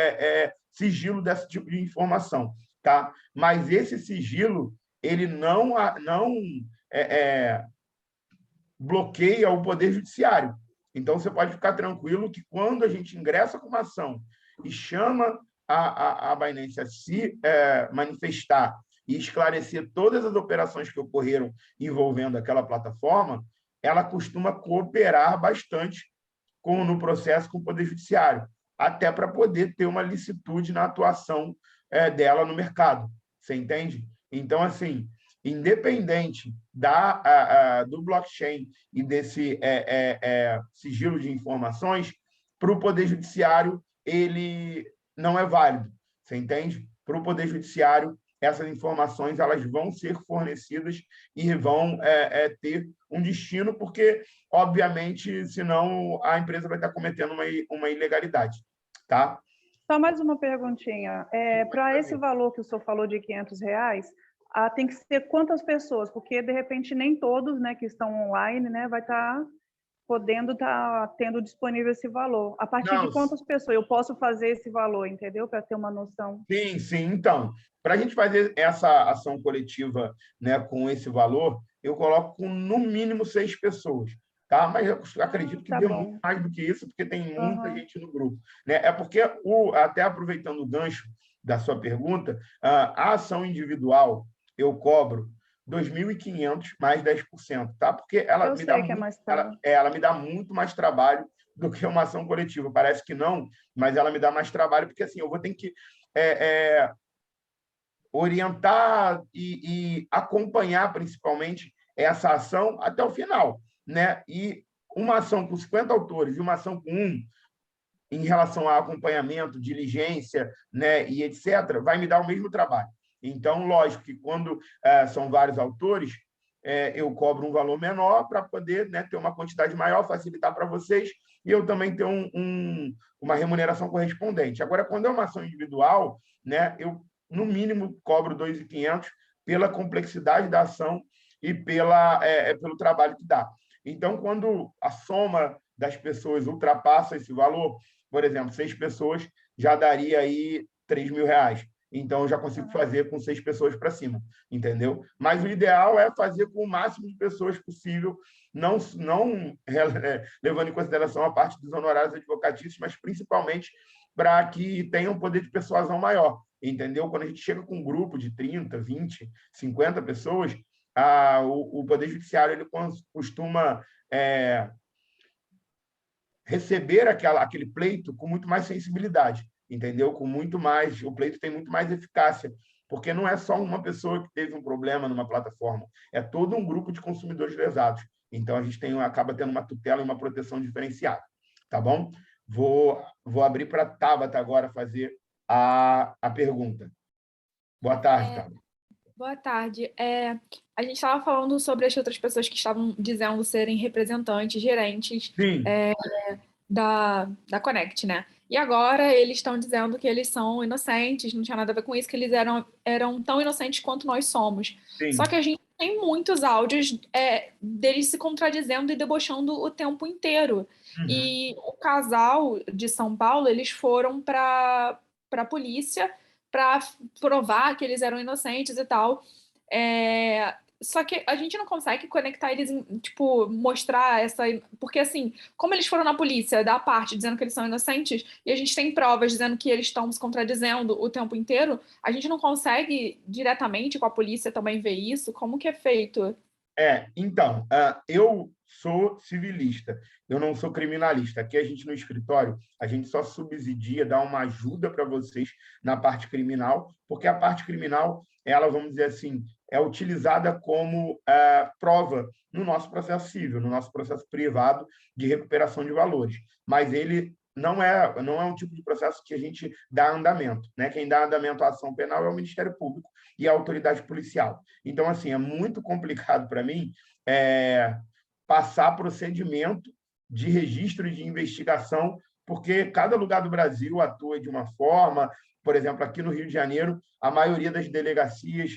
sigilo desse tipo de informação, tá? Mas esse sigilo ele não bloqueia o Poder Judiciário. Então, você pode ficar tranquilo que quando a gente ingressa com uma ação e chama a Binance a se manifestar e esclarecer todas as operações que ocorreram envolvendo aquela plataforma, ela costuma cooperar bastante no processo com o Poder Judiciário, até para poder ter uma licitude na atuação dela no mercado. Você entende? Então, assim, independente do blockchain e desse sigilo de informações, para o Poder Judiciário, ele não é válido. Você entende? Para o Poder Judiciário, essas informações elas vão ser fornecidas e vão ter um destino, porque, obviamente, senão a empresa vai estar cometendo uma ilegalidade. Tá? Só mais uma perguntinha. Para esse valor que o senhor falou de R$500, tem que ser quantas pessoas? Porque, de repente, nem todos, né, que estão online, né, vai estar podendo estar tendo disponível esse valor. A partir Não, de quantas pessoas eu posso fazer esse valor, entendeu? Para ter uma noção. sim. Então, para a gente fazer essa ação coletiva, né, com esse valor, eu coloco com, no mínimo 6 pessoas. Tá? Mas eu acredito que Tá dê muito bom. mais do que isso, porque tem muita Aham. gente no grupo. Né? É porque, até aproveitando o gancho da sua pergunta, a ação individual eu cobro 2.500 mais 10%, tá? Porque ela Eu me dá sei que é muito, mais caro. ela me dá muito mais trabalho do que uma ação coletiva. Parece que não, mas ela me dá mais trabalho, porque assim, eu vou ter que orientar e acompanhar, principalmente, essa ação até o final. Né? E uma ação com 50 autores e uma ação com um, em relação a acompanhamento, diligência, né, e etc., vai me dar o mesmo trabalho. Então, lógico que quando são vários autores, eu cobro um valor menor para poder, né, ter uma quantidade maior, facilitar para vocês, e eu também ter uma remuneração correspondente. Agora, quando é uma ação individual, né, eu, no mínimo, cobro 2.500 pela complexidade da ação e pelo trabalho que dá. Então, quando a soma das pessoas ultrapassa esse valor, por exemplo, 6 pessoas já daria aí R$ 3.000. Então, eu já consigo fazer com 6 pessoas para cima, entendeu? Mas o ideal é fazer com o máximo de pessoas possível, não levando em consideração a parte dos honorários advocatícios, mas principalmente para que tenha um poder de persuasão maior, entendeu? Quando a gente chega com um grupo de 30, 20, 50 pessoas, o Poder Judiciário ele costuma receber aquele pleito com muito mais sensibilidade, entendeu? Com muito mais, o pleito tem muito mais eficácia, porque não é só uma pessoa que teve um problema numa plataforma, é todo um grupo de consumidores lesados. Então, a gente acaba tendo uma tutela e uma proteção diferenciada, tá bom? Vou abrir para a Tabata agora fazer a pergunta. Boa tarde, Tabata. Boa tarde. A gente estava falando sobre as outras pessoas que estavam dizendo serem representantes, gerentes Sim, da Connect, né? E agora eles estão dizendo que eles são inocentes, não tinha nada a ver com isso, que eles eram tão inocentes quanto nós somos. sim. Só que a gente tem muitos áudios deles se contradizendo e debochando o tempo inteiro. Uhum. E o casal de São Paulo, eles foram para a polícia para provar que eles eram inocentes e tal. Só que a gente não consegue conectar eles, tipo, mostrar essa... Porque, assim, como eles foram na polícia da parte dizendo que eles são inocentes, e a gente tem provas dizendo que eles estão se contradizendo o tempo inteiro, a gente não consegue diretamente com a polícia também ver isso? Como que é feito? Então, eu sou civilista, eu não sou criminalista. Aqui a gente no escritório, a gente só subsidia, dá uma ajuda para vocês na parte criminal, porque a parte criminal, ela, vamos dizer assim, é utilizada como prova no nosso processo civil, no nosso processo privado de recuperação de valores. Mas ele não é um tipo de processo que a gente dá andamento, né? Quem dá andamento à ação penal é o Ministério Público e a autoridade policial. Então, assim, é muito complicado para mim passar procedimento de registro de investigação, porque cada lugar do Brasil atua de uma forma. Por exemplo, aqui no Rio de Janeiro, a maioria das delegacias,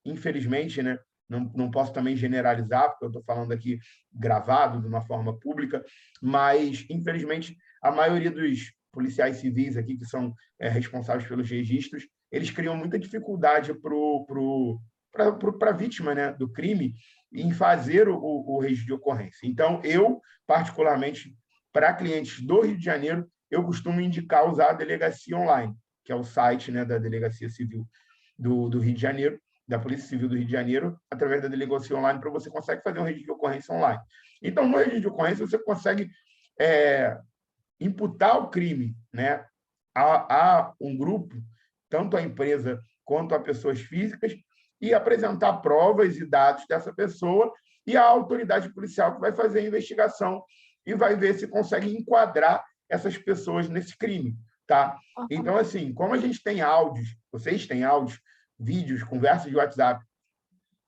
infelizmente, né, não posso também generalizar, porque eu estou falando aqui gravado de uma forma pública, mas, infelizmente, a maioria dos policiais civis aqui, que são responsáveis pelos registros, eles criam muita dificuldade para a vítima, né, do crime em fazer o registro de ocorrência. Então, eu, particularmente, para clientes do Rio de Janeiro, eu costumo indicar usar a Delegacia Online, que é o site, né, da Delegacia Civil do Rio de Janeiro, da Polícia Civil do Rio de Janeiro, através da Delegacia Online, para você consegue fazer um registro de ocorrência online. Então, no registro de ocorrência, você consegue imputar o crime, né, a um grupo, tanto a empresa quanto a pessoas físicas, e apresentar provas e dados dessa pessoa, e a autoridade policial que vai fazer a investigação e vai ver se consegue enquadrar essas pessoas nesse crime. Tá? Então, assim, como a gente tem áudios, vocês têm áudios, vídeos, conversas de WhatsApp,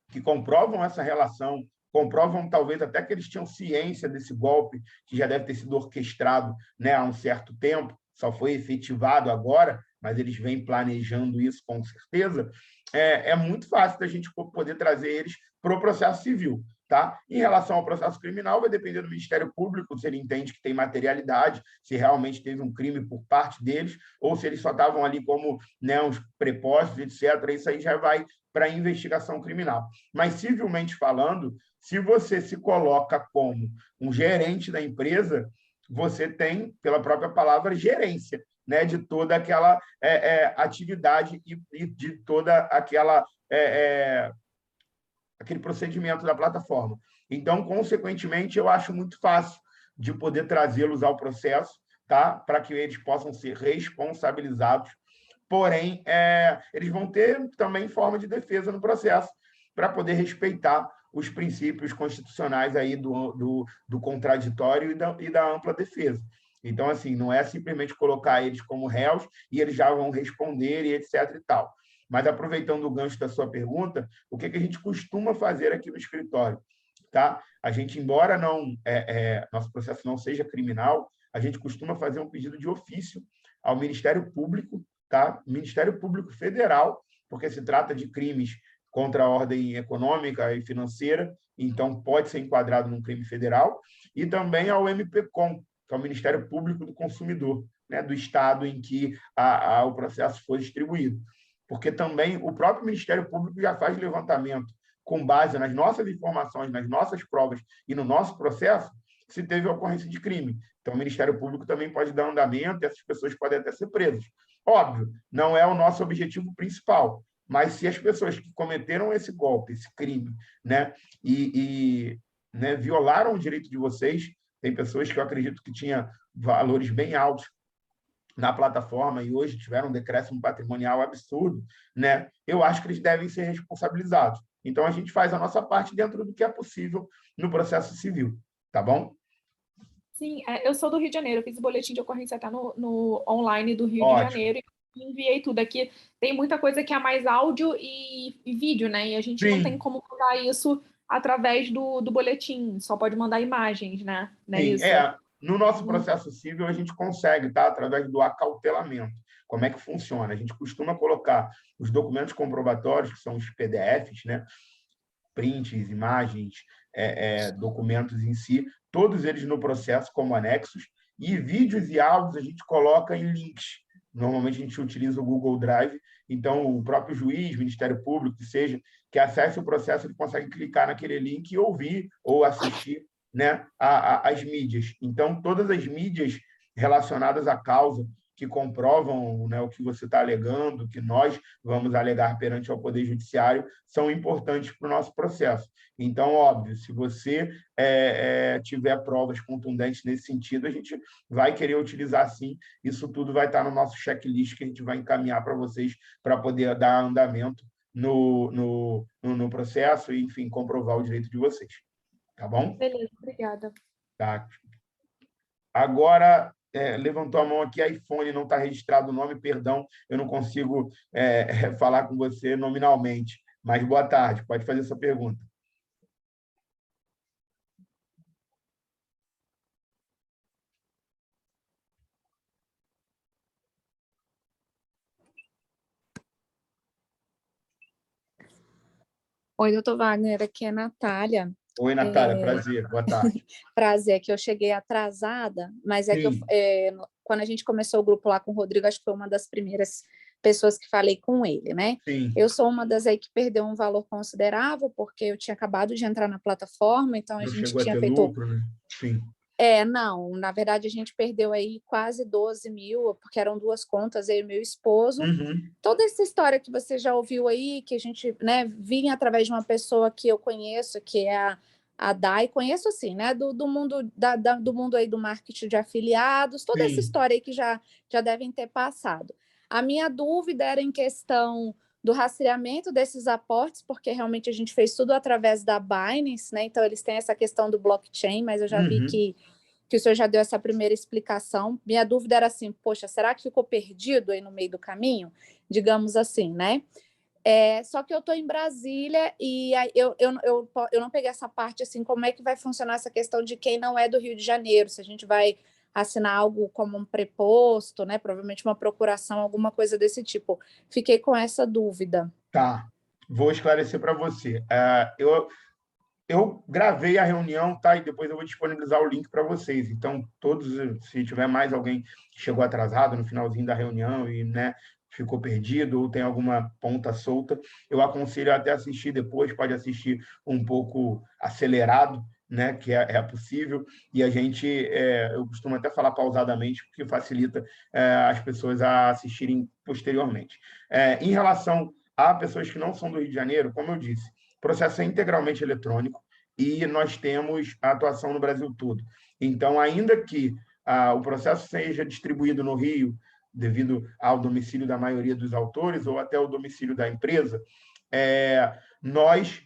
que comprovam essa relação, comprovam talvez até que eles tinham ciência desse golpe, que já deve ter sido orquestrado, né, há um certo tempo, só foi efetivado agora, mas eles vêm planejando isso com certeza. É muito fácil da gente poder trazer eles para o processo civil. Tá? Em relação ao processo criminal, vai depender do Ministério Público, se ele entende que tem materialidade, se realmente teve um crime por parte deles, ou se eles só estavam ali como, né, uns prepostos, etc. Isso aí já vai para a investigação criminal. Mas, civilmente falando, se você se coloca como um gerente da empresa, você tem, pela própria palavra, gerência, né, de toda aquela atividade e de toda aquela... aquele procedimento da plataforma. Então, consequentemente, eu acho muito fácil de poder trazê-los ao processo, tá? Para que eles possam ser responsabilizados. Porém, eles vão ter também forma de defesa no processo para poder respeitar os princípios constitucionais aí do contraditório e da ampla defesa. Então, assim, não é simplesmente colocar eles como réus e eles já vão responder e etc. e tal. Mas, aproveitando o gancho da sua pergunta, o que a gente costuma fazer aqui no escritório? Tá? A gente, embora nosso processo não seja criminal, a gente costuma fazer um pedido de ofício ao Ministério Público, tá? Ministério Público Federal, porque se trata de crimes contra a ordem econômica e financeira, então pode ser enquadrado num crime federal, e também ao MPCOM, que é o Ministério Público do Consumidor, né, do estado em que o processo foi distribuído. Porque também o próprio Ministério Público já faz levantamento com base nas nossas informações, nas nossas provas e no nosso processo, se teve ocorrência de crime. Então, o Ministério Público também pode dar andamento e essas pessoas podem até ser presas. Óbvio, não é o nosso objetivo principal, mas se as pessoas que cometeram esse golpe, esse crime, né, né, violaram o direito de vocês, tem pessoas que eu acredito que tinham valores bem altos na plataforma e hoje tiveram um decréscimo patrimonial absurdo, né? Eu acho que eles devem ser responsabilizados. Então, a gente faz a nossa parte dentro do que é possível no processo civil, tá bom? Sim, eu sou do Rio de Janeiro, eu fiz o boletim de ocorrência até no online do Rio Ótimo. de Janeiro e enviei tudo. Aqui tem muita coisa que é mais áudio e vídeo, né? E a gente não tem como mandar isso através do boletim, só pode mandar imagens, né? Não é isso? No nosso processo civil, a gente consegue, tá? Através do acautelamento. Como é que funciona? A gente costuma colocar os documentos comprobatórios, que são os PDFs, né? Prints, imagens, documentos em si, todos eles no processo como anexos, e vídeos e áudios a gente coloca em links. Normalmente a gente utiliza o Google Drive, então o próprio juiz, Ministério Público, que acesse o processo, ele consegue clicar naquele link e ouvir ou assistir, né, as mídias. Então, todas as mídias relacionadas à causa, que comprovam, né, o que você está alegando, que nós vamos alegar perante ao Poder Judiciário, são importantes para o nosso processo. Então, óbvio, se você tiver provas contundentes nesse sentido, a gente vai querer utilizar sim. Isso tudo vai estar no nosso checklist que a gente vai encaminhar para vocês para poder dar andamento no processo e, enfim, comprovar o direito de vocês. Tá bom? Beleza, obrigada. Tá. Agora, levantou a mão aqui, iPhone, não está registrado o nome, perdão, eu não consigo falar com você nominalmente. Mas boa tarde, pode fazer essa pergunta. Oi, doutor Wagner, aqui é a Natália. Oi, Natália, prazer, boa tarde. Prazer, que eu cheguei atrasada, mas quando a gente começou o grupo lá com o Rodrigo, acho que foi uma das primeiras pessoas que falei com ele, né? Sim. Eu sou uma das aí que perdeu um valor considerável, porque eu tinha acabado de entrar na plataforma, então a gente tinha feito... lucro, né? Sim. Não, na verdade a gente perdeu aí quase 12 mil, porque eram 2 contas, eu e meu esposo. Toda essa história que você já ouviu aí, que a gente, né, vinha através de uma pessoa que eu conheço, que é a Dai, conheço assim, né, do mundo do mundo aí do marketing de afiliados, toda essa história aí que já devem ter passado. A minha dúvida era em questão do rastreamento desses aportes, porque realmente a gente fez tudo através da Binance, né? Então eles têm essa questão do blockchain, mas eu já vi que o senhor já deu essa primeira explicação. Minha dúvida era assim, poxa, será que ficou perdido aí no meio do caminho? Digamos assim, né? Só que eu estou em Brasília e eu não peguei essa parte, assim, como é que vai funcionar essa questão de quem não é do Rio de Janeiro, se a gente vai assinar algo como um preposto, né? Provavelmente uma procuração, alguma coisa desse tipo. Fiquei com essa dúvida. Tá, vou esclarecer para você. eu gravei a reunião, tá? E depois eu vou disponibilizar o link para vocês. Então, todos, se tiver mais alguém que chegou atrasado no finalzinho da reunião e, né, ficou perdido ou tem alguma ponta solta, eu aconselho até assistir depois, pode assistir um pouco acelerado, né, que é possível, e a gente, eu costumo até falar pausadamente, porque facilita as pessoas a assistirem posteriormente. Em relação a pessoas que não são do Rio de Janeiro, como eu disse, o processo é integralmente eletrônico e nós temos a atuação no Brasil todo. Então, ainda que o processo seja distribuído no Rio, devido ao domicílio da maioria dos autores ou até o domicílio da empresa, nós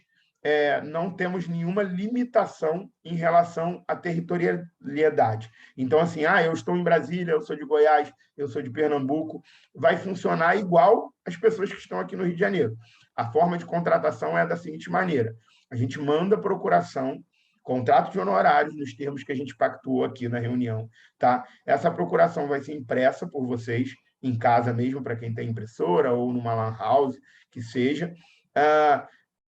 não temos nenhuma limitação em relação à territorialidade. Então, assim, eu estou em Brasília, eu sou de Goiás, eu sou de Pernambuco, vai funcionar igual as pessoas que estão aqui no Rio de Janeiro. A forma de contratação é da seguinte maneira: a gente manda procuração, contrato de honorários, nos termos que a gente pactuou aqui na reunião, tá? Essa procuração vai ser impressa por vocês, em casa mesmo, para quem tem impressora, ou numa lan house, que seja,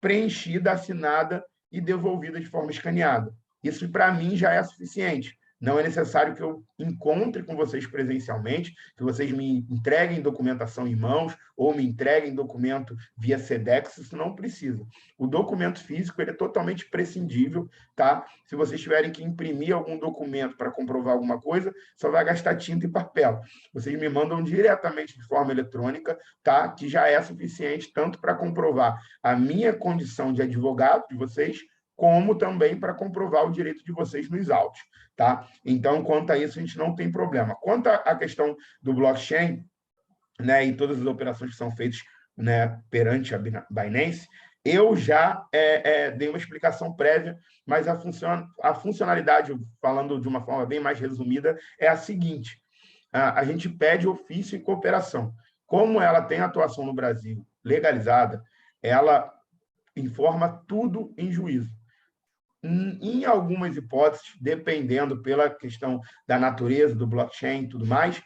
preenchida, assinada e devolvida de forma escaneada. Isso, para mim, já é suficiente. Não é necessário que eu encontre com vocês presencialmente, que vocês me entreguem documentação em mãos ou me entreguem documento via SEDEX, isso não precisa. O documento físico ele é totalmente prescindível, tá? Se vocês tiverem que imprimir algum documento para comprovar alguma coisa, só vai gastar tinta e papel. Vocês me mandam diretamente de forma eletrônica, tá? Que já é suficiente tanto para comprovar a minha condição de advogado de vocês, como também para comprovar o direito de vocês nos autos, tá? Então, quanto a isso, a gente não tem problema. Quanto à questão do blockchain, né, e todas as operações que são feitas, né, perante a Binance, eu já dei uma explicação prévia, mas a funcionalidade, falando de uma forma bem mais resumida, é a seguinte: a gente pede ofício e cooperação. Como ela tem atuação no Brasil legalizada, ela informa tudo em juízo. Em algumas hipóteses, dependendo pela questão da natureza do blockchain e tudo mais,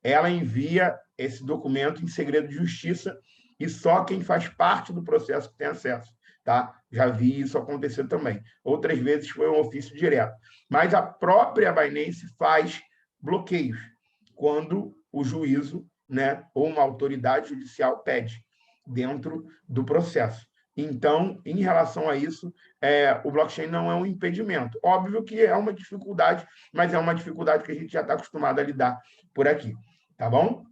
ela envia esse documento em segredo de justiça e só quem faz parte do processo tem acesso, tá? Já vi isso acontecer também. Outras vezes foi um ofício direto. Mas a própria Binance faz bloqueios quando o juízo, né, ou uma autoridade judicial pede dentro do processo. Então, em relação a isso, o blockchain não é um impedimento. Óbvio que é uma dificuldade, mas é uma dificuldade que a gente já está acostumado a lidar por aqui. Tá bom?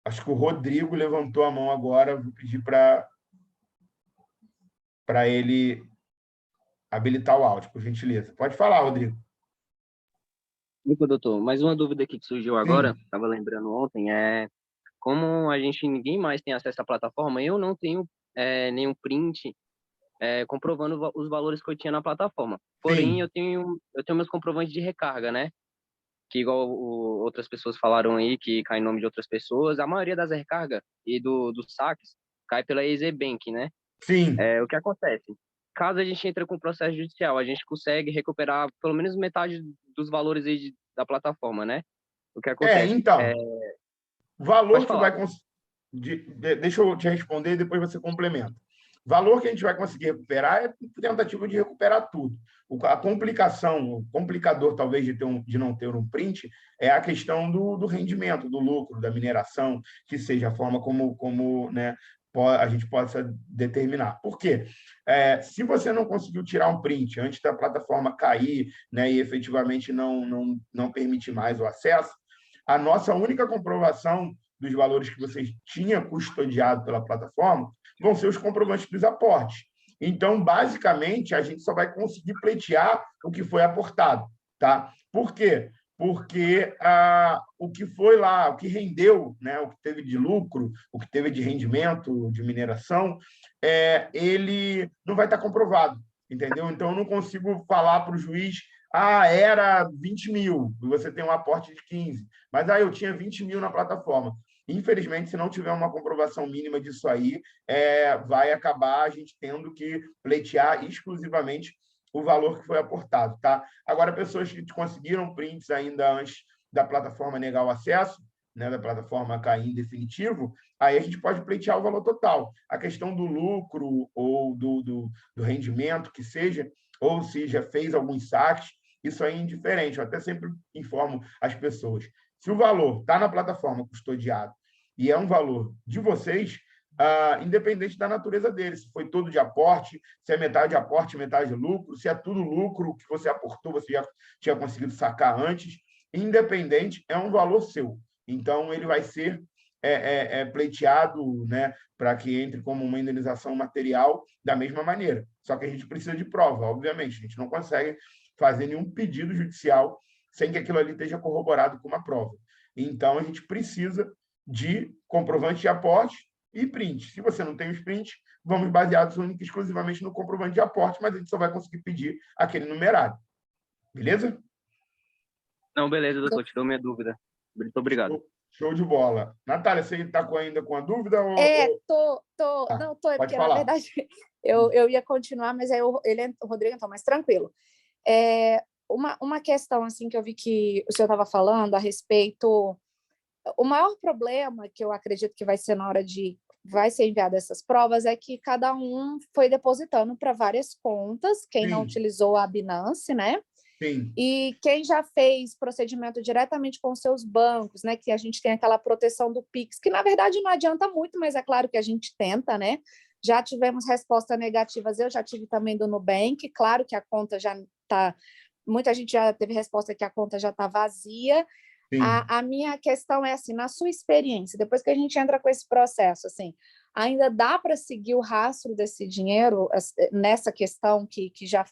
Acho que o Rodrigo levantou a mão agora. Vou pedir para ele habilitar o áudio, por gentileza. Pode falar, Rodrigo. Opa, doutor. Mais uma dúvida aqui que surgiu agora, estava lembrando ontem, como ninguém mais tem acesso à plataforma, eu não tenho nenhum print comprovando os valores que eu tinha na plataforma. Porém, eu tenho meus comprovantes de recarga, né? Que igual outras pessoas falaram aí, que cai em nome de outras pessoas, a maioria das recargas e dos saques cai pela EasyBank, né? Sim. O que acontece? Caso a gente entre com o processo judicial, a gente consegue recuperar pelo menos metade dos valores aí da plataforma, né? O que acontece? Então, o valor que vai conseguir... Deixa eu te responder e depois você complementa. O valor que a gente vai conseguir recuperar é tentativa de recuperar tudo. A complicação, o complicador, talvez, de não ter um print, é a questão do rendimento, do lucro, da mineração, que seja a forma como né, a gente possa determinar. Por quê? Se você não conseguiu tirar um print antes da plataforma cair, né, e efetivamente não permitir mais o acesso, a nossa única comprovação dos valores que você tinha custodiado pela plataforma vão ser os comprovantes dos aportes. Então, basicamente, a gente só vai conseguir pleitear o que foi aportado. Tá? Por quê? Porque o que foi lá, o que rendeu, né, o que teve de lucro, o que teve de rendimento, de mineração, ele não vai estar comprovado. Entendeu? Então, eu não consigo falar para o juiz: era 20 mil, e você tem um aporte de 15. Mas eu tinha 20 mil na plataforma. Infelizmente, se não tiver uma comprovação mínima disso aí, vai acabar a gente tendo que pleitear exclusivamente o valor que foi aportado. Tá? Agora, pessoas que conseguiram prints ainda antes da plataforma negar o acesso, né, da plataforma cair em definitivo, aí a gente pode pleitear o valor total. A questão do lucro ou do rendimento, que seja, ou se já fez alguns saques, isso aí é indiferente. Eu até sempre informo as pessoas. Se o valor está na plataforma custodiado e é um valor de vocês, independente da natureza dele, se foi todo de aporte, se é metade de aporte, metade de lucro, se é tudo lucro que você aportou, você já tinha conseguido sacar antes, independente, é um valor seu. Então, ele vai ser pleiteado, né, para que entre como uma indenização material da mesma maneira. Só que a gente precisa de prova, obviamente. A gente não consegue fazer nenhum pedido judicial sem que aquilo ali esteja corroborado com uma prova. Então, a gente precisa de comprovante de aporte e print. Se você não tem os prints, vamos baseados única e exclusivamente no comprovante de aporte, mas a gente só vai conseguir pedir aquele numerário. Beleza? Não, beleza, doutor, tirou minha dúvida. Muito obrigado. Show de bola. Natália, você está ainda com a dúvida? Tô. Tá, Não, tô, pode porque falar. na verdade eu ia continuar, mas aí o Rodrigo entrou mais tranquilo. Uma questão assim que eu vi que o senhor estava falando a respeito. O maior problema que eu acredito que vai ser na hora vai ser enviado essas provas é que cada um foi depositando para várias contas, quem não utilizou a Binance, né? Sim. E quem já fez procedimento diretamente com seus bancos, né? Que a gente tem aquela proteção do Pix, que na verdade não adianta muito, mas é claro que a gente tenta, né? Já tivemos respostas negativas, eu já tive também do Nubank, claro que a conta já está... Muita gente já teve resposta que a conta já está vazia. A minha questão é assim, na sua experiência, depois que a gente entra com esse processo, assim, ainda dá para seguir o rastro desse dinheiro nessa questão que já...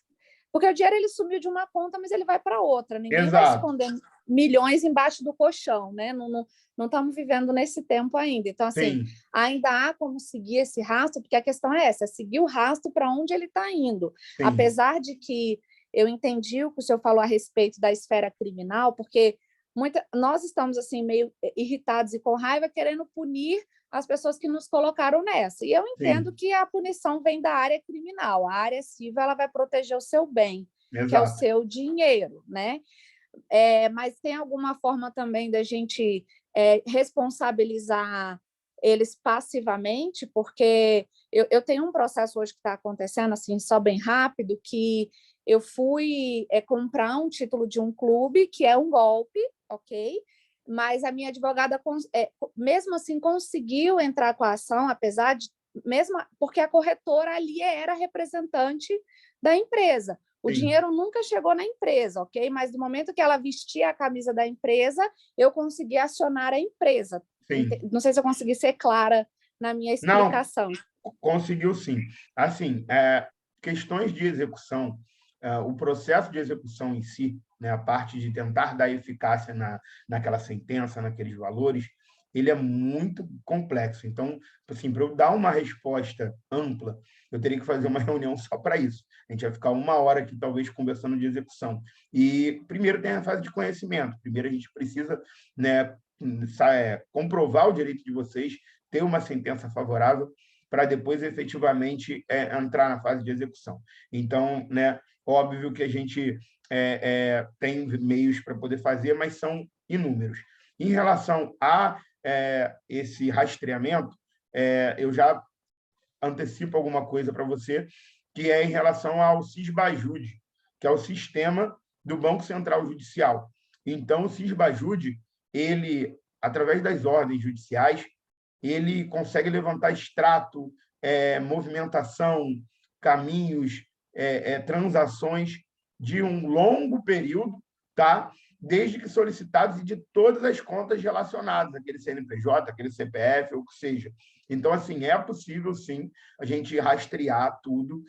Porque o dinheiro ele sumiu de uma conta, mas ele vai para outra. Ninguém vai esconder milhões embaixo do colchão, né? Não estamos vivendo nesse tempo ainda. Então, assim, ainda há como seguir esse rastro, porque a questão é essa, é seguir o rastro para onde ele está indo. Sim. Apesar de que eu entendi o que o senhor falou a respeito da esfera criminal, porque nós estamos assim meio irritados e com raiva querendo punir as pessoas que nos colocaram nessa. E eu entendo que a punição vem da área criminal. A área civil ela vai proteger o seu bem, que é o seu dinheiro, né? Mas tem alguma forma também da gente responsabilizar eles passivamente, porque eu tenho um processo hoje que está acontecendo, assim, só bem rápido, que eu fui comprar um título de um clube, que é um golpe, ok? Mas a minha advogada, mesmo assim, conseguiu entrar com a ação, apesar de... porque a corretora ali era representante da empresa. O dinheiro nunca chegou na empresa, ok? Mas no momento que ela vestia a camisa da empresa, eu consegui acionar a empresa. Não sei se eu consegui ser clara na minha explicação. Não, conseguiu sim. Assim, questões de execução, o processo de execução em si, né, a parte de tentar dar eficácia naquela sentença, naqueles valores, ele é muito complexo. Então, assim, para eu dar uma resposta ampla, eu teria que fazer uma reunião só para isso. A gente vai ficar 1 hora aqui, talvez, conversando de execução. E, primeiro, tem a fase de conhecimento. Primeiro, a gente precisa, né, comprovar o direito de vocês, ter uma sentença favorável, para depois, efetivamente, entrar na fase de execução. Então, né, óbvio que a gente tem meios para poder fazer, mas são inúmeros. Em relação a esse rastreamento, eu já antecipo alguma coisa para você, que é em relação ao Sisbajude, que é o sistema do Banco Central Judicial. Então, o Sisbajude, ele, através das ordens judiciais, ele consegue levantar extrato, movimentação, caminhos, transações de um longo período, tá? Desde que solicitados e de todas as contas relacionadas, aquele CNPJ, aquele CPF, ou o que seja. Então, assim, é possível, sim, a gente rastrear tudo,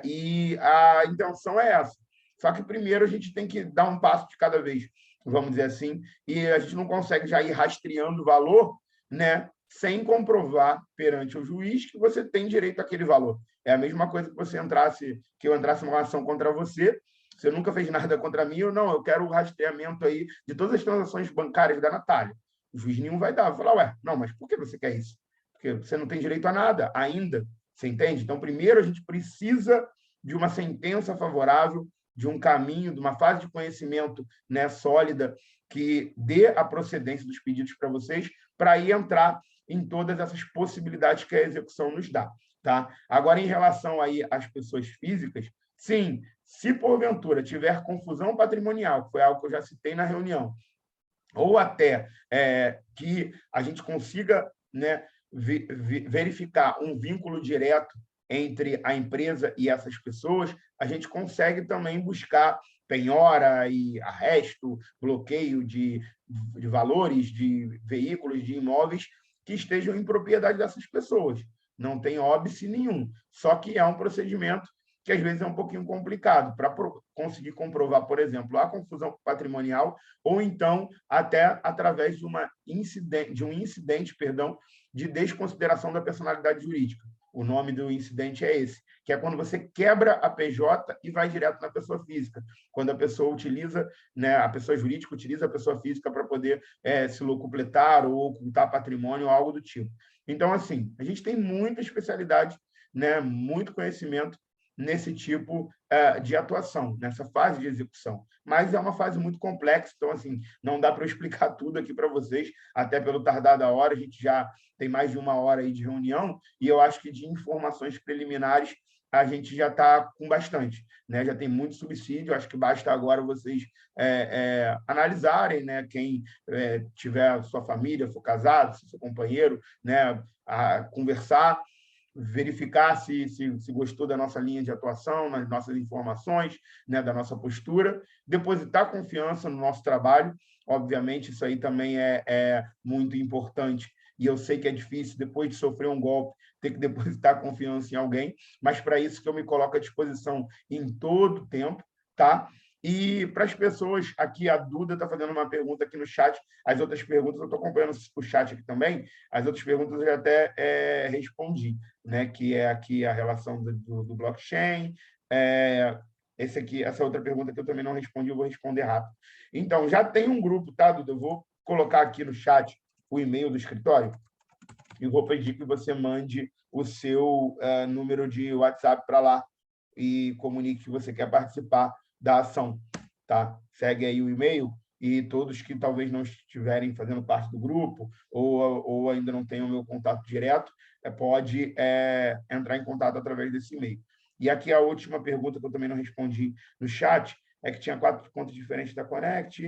e a intenção é essa. Só que, primeiro, a gente tem que dar um passo de cada vez, vamos dizer assim, e a gente não consegue já ir rastreando o valor, né, sem comprovar perante o juiz que você tem direito àquele valor. É a mesma coisa que eu entrasse numa ação contra você, você nunca fez nada contra mim, eu quero o rastreamento aí de todas as transações bancárias da Natália. O juiz nenhum vai dar. Vai falar, não, mas por que você quer isso? Porque você não tem direito a nada ainda, você entende? Então, primeiro, a gente precisa de uma sentença favorável, de um caminho, de uma fase de conhecimento, né, sólida, que dê a procedência dos pedidos para vocês, para aí entrar em todas essas possibilidades que a execução nos dá. Tá? Agora, em relação aí às pessoas físicas, sim, se porventura tiver confusão patrimonial, que foi algo que eu já citei na reunião, ou até que a gente consiga, né, verificar um vínculo direto entre a empresa e essas pessoas, a gente consegue também buscar penhora e arresto, bloqueio de valores de veículos, de imóveis que estejam em propriedade dessas pessoas. Não tem óbice nenhum, só que é um procedimento que às vezes é um pouquinho complicado para conseguir comprovar, por exemplo, a confusão patrimonial, ou então até através de um incidente de desconsideração da personalidade jurídica. O nome do incidente é esse, que é quando você quebra a PJ e vai direto na pessoa física, quando a pessoa utiliza, né, a pessoa jurídica utiliza a pessoa física para poder se locupletar ou ocultar patrimônio ou algo do tipo. Então, assim, a gente tem muita especialidade, né, muito conhecimento nesse tipo de atuação, nessa fase de execução. Mas é uma fase muito complexa, então, assim, não dá para eu explicar tudo aqui para vocês, até pelo tardar da hora, a gente já tem mais de 1 hora aí de reunião, e eu acho que de informações preliminares a gente já está com bastante, né? Já tem muito subsídio, acho que basta agora vocês analisarem, né? Quem tiver sua família, for casado, se seu companheiro, né? Conversar, verificar se gostou da nossa linha de atuação, nas nossas informações, né, da nossa postura, depositar confiança no nosso trabalho. Obviamente, isso aí também é muito importante, e eu sei que é difícil, depois de sofrer um golpe, ter que depositar confiança em alguém, mas para isso que eu me coloco à disposição em todo o tempo, tá? E para as pessoas, aqui a Duda está fazendo uma pergunta aqui no chat, as outras perguntas, eu estou acompanhando o chat aqui também, as outras perguntas eu já até respondi, né? Que é aqui a relação do blockchain, essa outra pergunta que eu também não respondi, eu vou responder rápido. Então, já tem um grupo, tá, Duda? Eu vou colocar aqui no chat o e-mail do escritório e vou pedir que você mande o seu número de WhatsApp para lá e comunique que você quer participar da ação, tá? Segue aí o e-mail e todos que talvez não estiverem fazendo parte do grupo ou ainda não tenham o meu contato direto, pode entrar em contato através desse e-mail. E aqui a última pergunta que eu também não respondi no chat é que tinha 4 contas diferentes da Connect.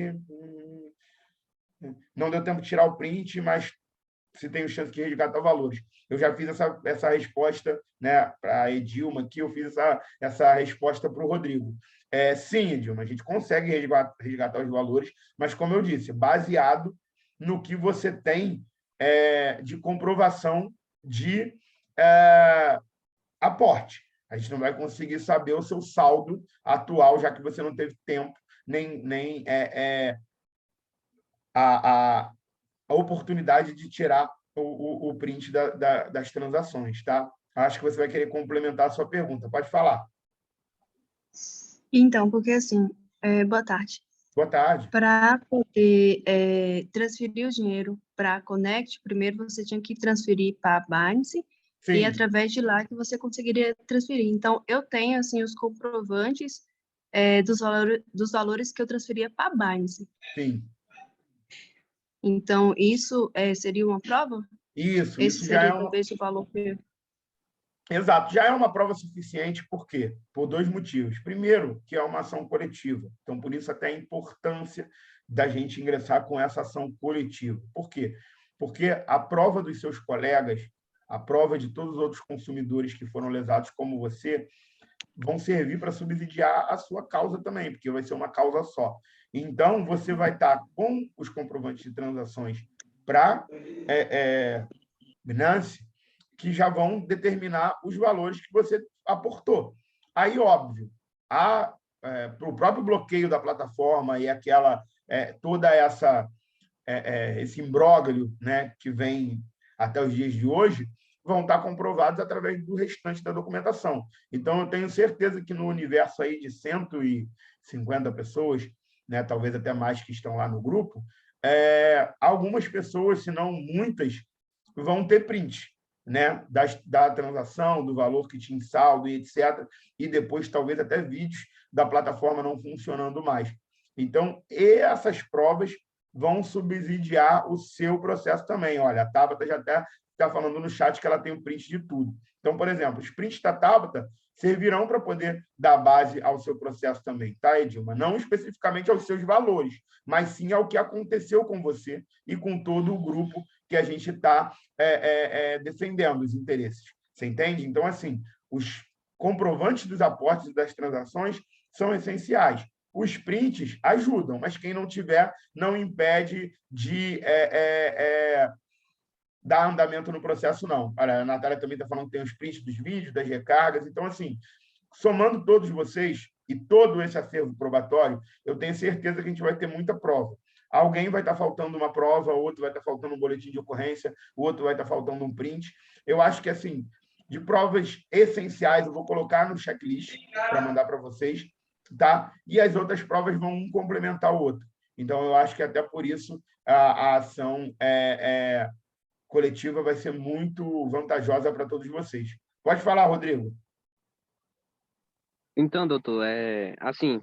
Não deu tempo de tirar o print, mas se tem chance de resgatar valores. Eu já fiz essa resposta, né, para a Edilma, aqui eu fiz essa resposta para o Rodrigo. Sim, Edilma, a gente consegue resgatar os valores, mas, como eu disse, baseado no que você tem de comprovação de aporte. A gente não vai conseguir saber o seu saldo atual, já que você não teve tempo, nem a oportunidade de tirar o print das transações, tá? Acho que você vai querer complementar a sua pergunta. Pode falar. Então, porque assim, boa tarde. Boa tarde. Para poder transferir o dinheiro para a Connect, primeiro você tinha que transferir para a Binance. Sim. E através de lá que você conseguiria transferir. Então, eu tenho assim os comprovantes dos valores que eu transferia para a Binance. Sim. Então, isso seria uma prova? Isso seria já é talvez o valor que... Exato, já é uma prova suficiente, por quê? Por 2 motivos. Primeiro, que é uma ação coletiva. Então, por isso até a importância da gente ingressar com essa ação coletiva. Por quê? Porque a prova dos seus colegas, a prova de todos os outros consumidores que foram lesados como você, vão servir para subsidiar a sua causa também, porque vai ser uma causa só. Então, você vai estar com os comprovantes de transações para Binance, que já vão determinar os valores que você aportou. Aí, óbvio, para o próprio bloqueio da plataforma e toda esse imbróglio, né, que vem até os dias de hoje, vão estar comprovados através do restante da documentação. Então, eu tenho certeza que no universo aí de 150 pessoas, né, talvez até mais que estão lá no grupo, algumas pessoas, se não muitas, vão ter print, né, da transação, do valor que tinha em saldo e etc. E depois, talvez, até vídeos da plataforma não funcionando mais. Então, essas provas vão subsidiar o seu processo também. Olha, a Tabata já até está falando no chat que ela tem um print de tudo. Então, por exemplo, os prints da Tabata servirão para poder dar base ao seu processo também, tá, Edilma? Não especificamente aos seus valores, mas sim ao que aconteceu com você e com todo o grupo que a gente está defendendo os interesses. Você entende? Então, assim, os comprovantes dos aportes e das transações são essenciais. Os prints ajudam, mas quem não tiver não impede de dar andamento no processo, não. A Natália também está falando que tem os prints dos vídeos, das recargas. Então, assim, somando todos vocês e todo esse acervo probatório, eu tenho certeza que a gente vai ter muita prova. Alguém vai estar faltando uma prova, outro vai estar faltando um boletim de ocorrência, o outro vai estar faltando um print. Eu acho que, assim, de provas essenciais, eu vou colocar no checklist para mandar para vocês, tá? E as outras provas vão um complementar o outro. Então, eu acho que até por isso a ação coletiva vai ser muito vantajosa para todos vocês. Pode falar, Rodrigo. Então, doutor, assim,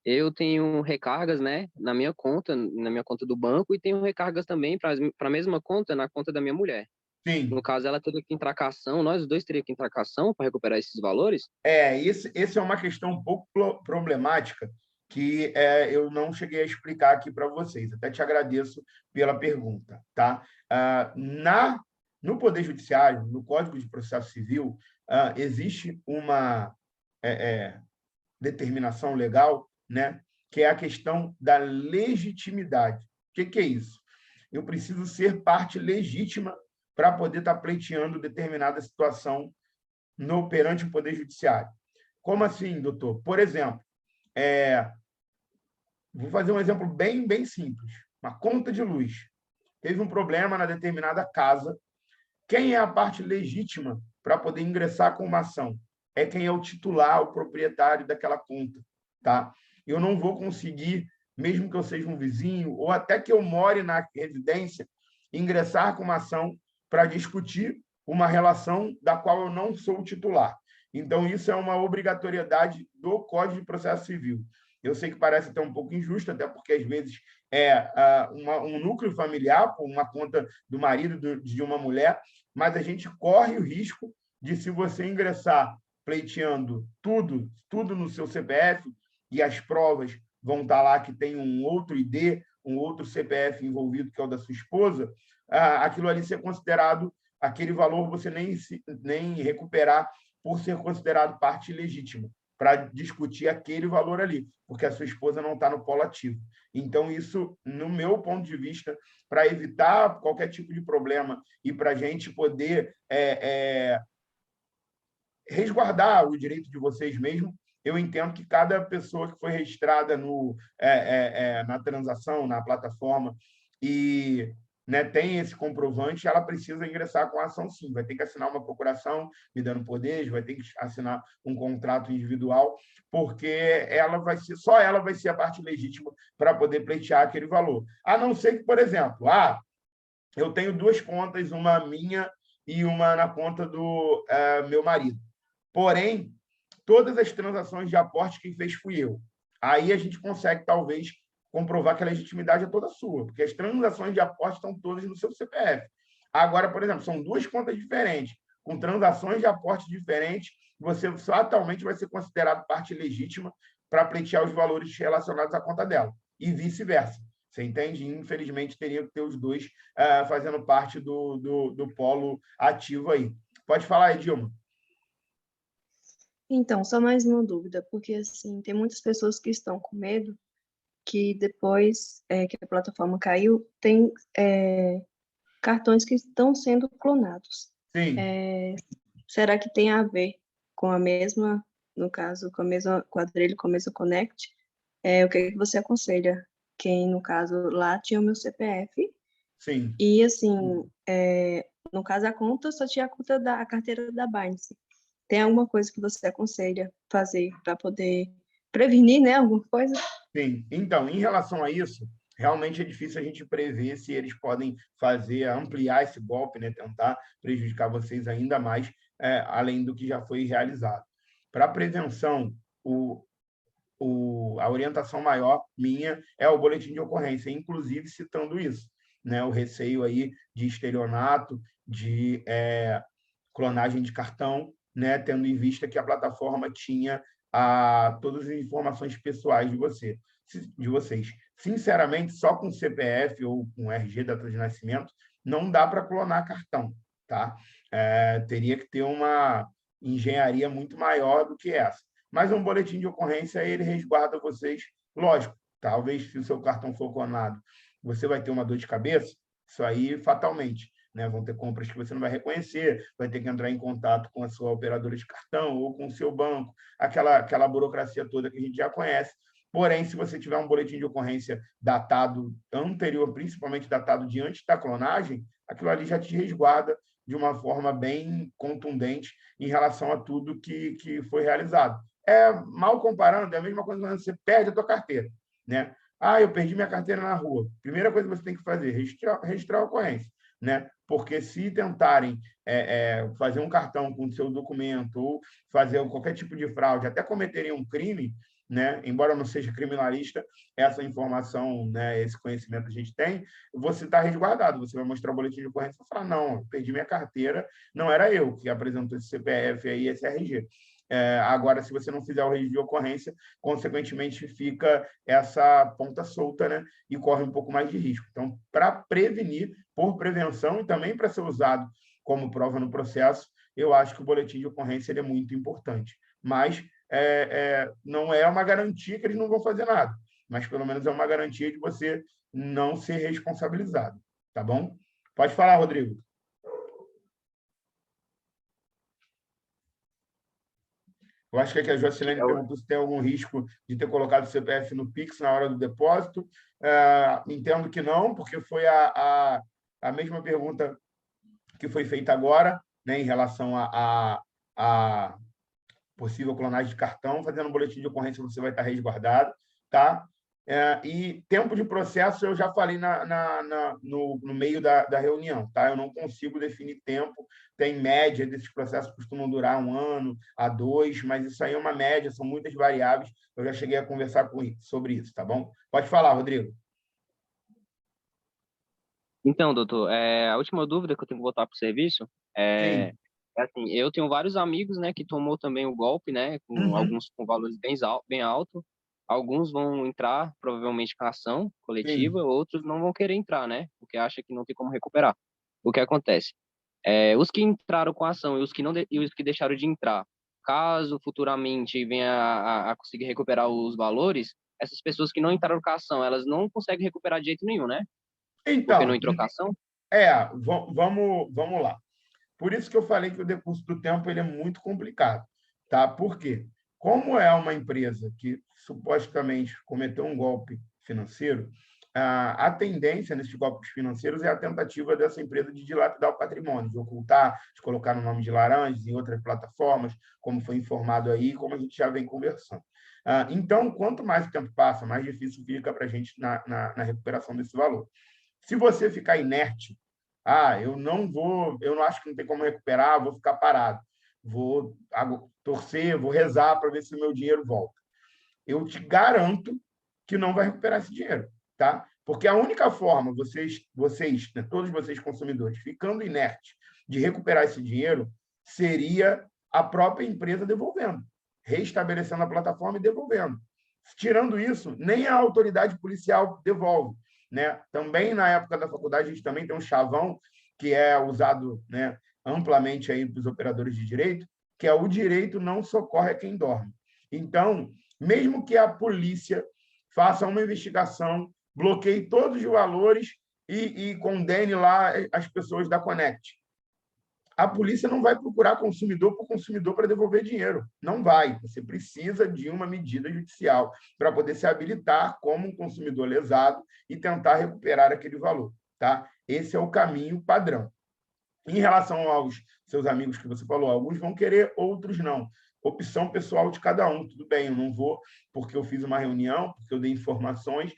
eu tenho recargas, né, na minha conta do banco, e tenho recargas também para a mesma conta, na conta da minha mulher. Sim. No caso, ela teria que entrar com ação, nós dois teríamos que entrar com ação para recuperar esses valores? Esse é uma questão um pouco problemática que eu não cheguei a explicar aqui para vocês. Até te agradeço pela pergunta. Tá? No Poder Judiciário, no Código de Processo Civil, existe uma determinação legal, né, que é a questão da legitimidade. O que é isso? Eu preciso ser parte legítima para poder estar pleiteando determinada situação perante o Poder Judiciário. Como assim, doutor? Por exemplo, vou fazer um exemplo bem simples. Uma conta de luz. Teve um problema na determinada casa. Quem é a parte legítima para poder ingressar com uma ação? É quem é o titular, o proprietário daquela conta. Tá? Eu não vou conseguir, mesmo que eu seja um vizinho, ou até que eu more na residência, ingressar com uma ação para discutir uma relação da qual eu não sou o titular. Então, isso é uma obrigatoriedade do Código de Processo Civil. Eu sei que parece até um pouco injusto, até porque, às vezes, um núcleo familiar, por uma conta do marido de uma mulher, mas a gente corre o risco de, se você ingressar pleiteando tudo no seu CPF, e as provas vão estar lá que tem um outro ID, um outro CPF envolvido, que é o da sua esposa, aquilo ali ser considerado, aquele valor você nem recuperar por ser considerado parte legítima, para discutir aquele valor ali, porque a sua esposa não está no polo ativo. Então, isso, no meu ponto de vista, para evitar qualquer tipo de problema e para a gente poder resguardar o direito de vocês mesmo, eu entendo que cada pessoa que foi registrada na transação, na plataforma, e tem esse comprovante, ela precisa ingressar com a ação, sim. Vai ter que assinar uma procuração, me dando poderes, vai ter que assinar um contrato individual, porque só ela vai ser a parte legítima para poder pleitear aquele valor. A não ser que, por exemplo, eu tenho duas contas, uma minha e uma na conta do meu marido. Porém, todas as transações de aporte quem fez fui eu. Aí a gente consegue, talvez, comprovar que a legitimidade é toda sua, porque as transações de aporte estão todas no seu CPF. Agora, por exemplo, são duas contas diferentes, com transações de aporte diferentes, você fatalmente vai ser considerado parte legítima para pleitear os valores relacionados à conta dela, e vice-versa. Você entende? Infelizmente, teria que ter os dois fazendo parte do polo ativo aí. Pode falar, Edilma. Então, só mais uma dúvida, porque assim, tem muitas pessoas que estão com medo que depois que a plataforma caiu, tem cartões que estão sendo clonados. Sim. Será que tem a ver com a mesma, no caso, com a mesma quadrilha, com a mesma Connect? O que você aconselha? Quem, no caso, lá tinha o meu CPF. Sim. E, assim, no caso, a conta só tinha a carteira da Binance. Tem alguma coisa que você aconselha fazer para poder prevenir, né, alguma coisa? Sim. Então, em relação a isso, realmente é difícil a gente prever se eles podem ampliar esse golpe, né, tentar prejudicar vocês ainda mais, além do que já foi realizado. Para prevenção, a orientação maior minha é o boletim de ocorrência, inclusive citando isso, né? O receio aí de estelionato, de clonagem de cartão, né? Tendo em vista que a plataforma tinha todas as informações pessoais de vocês. Sinceramente, só com CPF ou com RG, data de nascimento, não dá para clonar cartão, tá? Teria que ter uma engenharia muito maior do que essa. Mas um boletim de ocorrência, ele resguarda vocês, lógico, talvez se o seu cartão for clonado, você vai ter uma dor de cabeça, isso aí fatalmente, né? Vão ter compras que você não vai reconhecer, vai ter que entrar em contato com a sua operadora de cartão ou com o seu banco, aquela burocracia toda que a gente já conhece. Porém, se você tiver um boletim de ocorrência datado anterior, principalmente datado de antes da clonagem, aquilo ali já te resguarda de uma forma bem contundente em relação a tudo que foi realizado. Mal comparando, é a mesma coisa quando você perde a tua carteira, né? Eu perdi minha carteira na rua. Primeira coisa que você tem que fazer, registrar a ocorrência, né? Porque se tentarem fazer um cartão com o seu documento ou fazer qualquer tipo de fraude, até cometerem um crime, né? Embora eu não seja criminalista, essa informação, né, esse conhecimento a gente tem, você está resguardado, você vai mostrar o boletim de ocorrência e falar, não, eu perdi minha carteira, não era eu que apresentou esse CPF aí, esse RG. Agora, se você não fizer o registro de ocorrência, consequentemente fica essa ponta solta, né? E corre um pouco mais de risco. Então, para prevenir, por prevenção e também para ser usado como prova no processo, eu acho que o boletim de ocorrência ele é muito importante. Mas não é uma garantia que eles não vão fazer nada, mas pelo menos é uma garantia de você não ser responsabilizado. Tá bom? Pode falar, Rodrigo. Eu acho que aqui a Jocilene perguntou se tem algum risco de ter colocado o CPF no Pix na hora do depósito. Entendo que não, porque foi a mesma pergunta que foi feita agora, né, em relação a possível clonagem de cartão. Fazendo um boletim de ocorrência, você vai estar resguardado. Tá? E tempo de processo, eu já falei no meio da reunião. Tá? Eu não consigo definir tempo. Tem média desses processos, costumam durar 1 ano a 2, mas isso aí é uma média, são muitas variáveis. Eu já cheguei a conversar sobre isso, tá bom? Pode falar, Rodrigo. Então, doutor, a última dúvida que eu tenho que voltar para o serviço assim, eu tenho vários amigos, né, que tomou também o golpe, né, com alguns com valores bem altos. Alguns vão entrar, provavelmente, com a ação coletiva, outros não vão querer entrar, né, porque acham que não tem como recuperar. O que acontece? Os que entraram com a ação e os que deixaram de entrar, caso futuramente venha a conseguir recuperar os valores, essas pessoas que não entraram com a ação, elas não conseguem recuperar de jeito nenhum, né? Então, porque não entrou com a ação? Vamos lá. Por isso que eu falei que o decurso do tempo ele é muito complicado. Tá? Por quê? Como é uma empresa que supostamente cometeu um golpe financeiro, a tendência nesses golpes financeiros é a tentativa dessa empresa de dilapidar o patrimônio, de ocultar, de colocar no nome de laranjas em outras plataformas, como foi informado aí, como a gente já vem conversando. Então, quanto mais o tempo passa, mais difícil fica para a gente na recuperação desse valor. Se você ficar inerte, eu não acho que não tem como recuperar, vou ficar parado, vou torcer, vou rezar para ver se o meu dinheiro volta. Eu te garanto que não vai recuperar esse dinheiro, tá? Porque a única forma, vocês, né, todos vocês consumidores, ficando inerte de recuperar esse dinheiro, seria a própria empresa devolvendo, restabelecendo a plataforma e devolvendo. Tirando isso, nem a autoridade policial devolve. Né? Também, na época da faculdade, a gente também tem um chavão que é usado, né, amplamente aí para os operadores de direito, que é o direito não socorre a quem dorme. Então, mesmo que a polícia faça uma investigação, bloqueie todos os valores e condene lá as pessoas da Connect, a polícia não vai procurar consumidor por consumidor para devolver dinheiro. Não vai. Você precisa de uma medida judicial para poder se habilitar como um consumidor lesado e tentar recuperar aquele valor. Tá? Esse é o caminho padrão. Em relação aos seus amigos que você falou, alguns vão querer, outros não. Opção pessoal de cada um. Tudo bem, eu não vou porque eu fiz uma reunião, porque eu dei informações,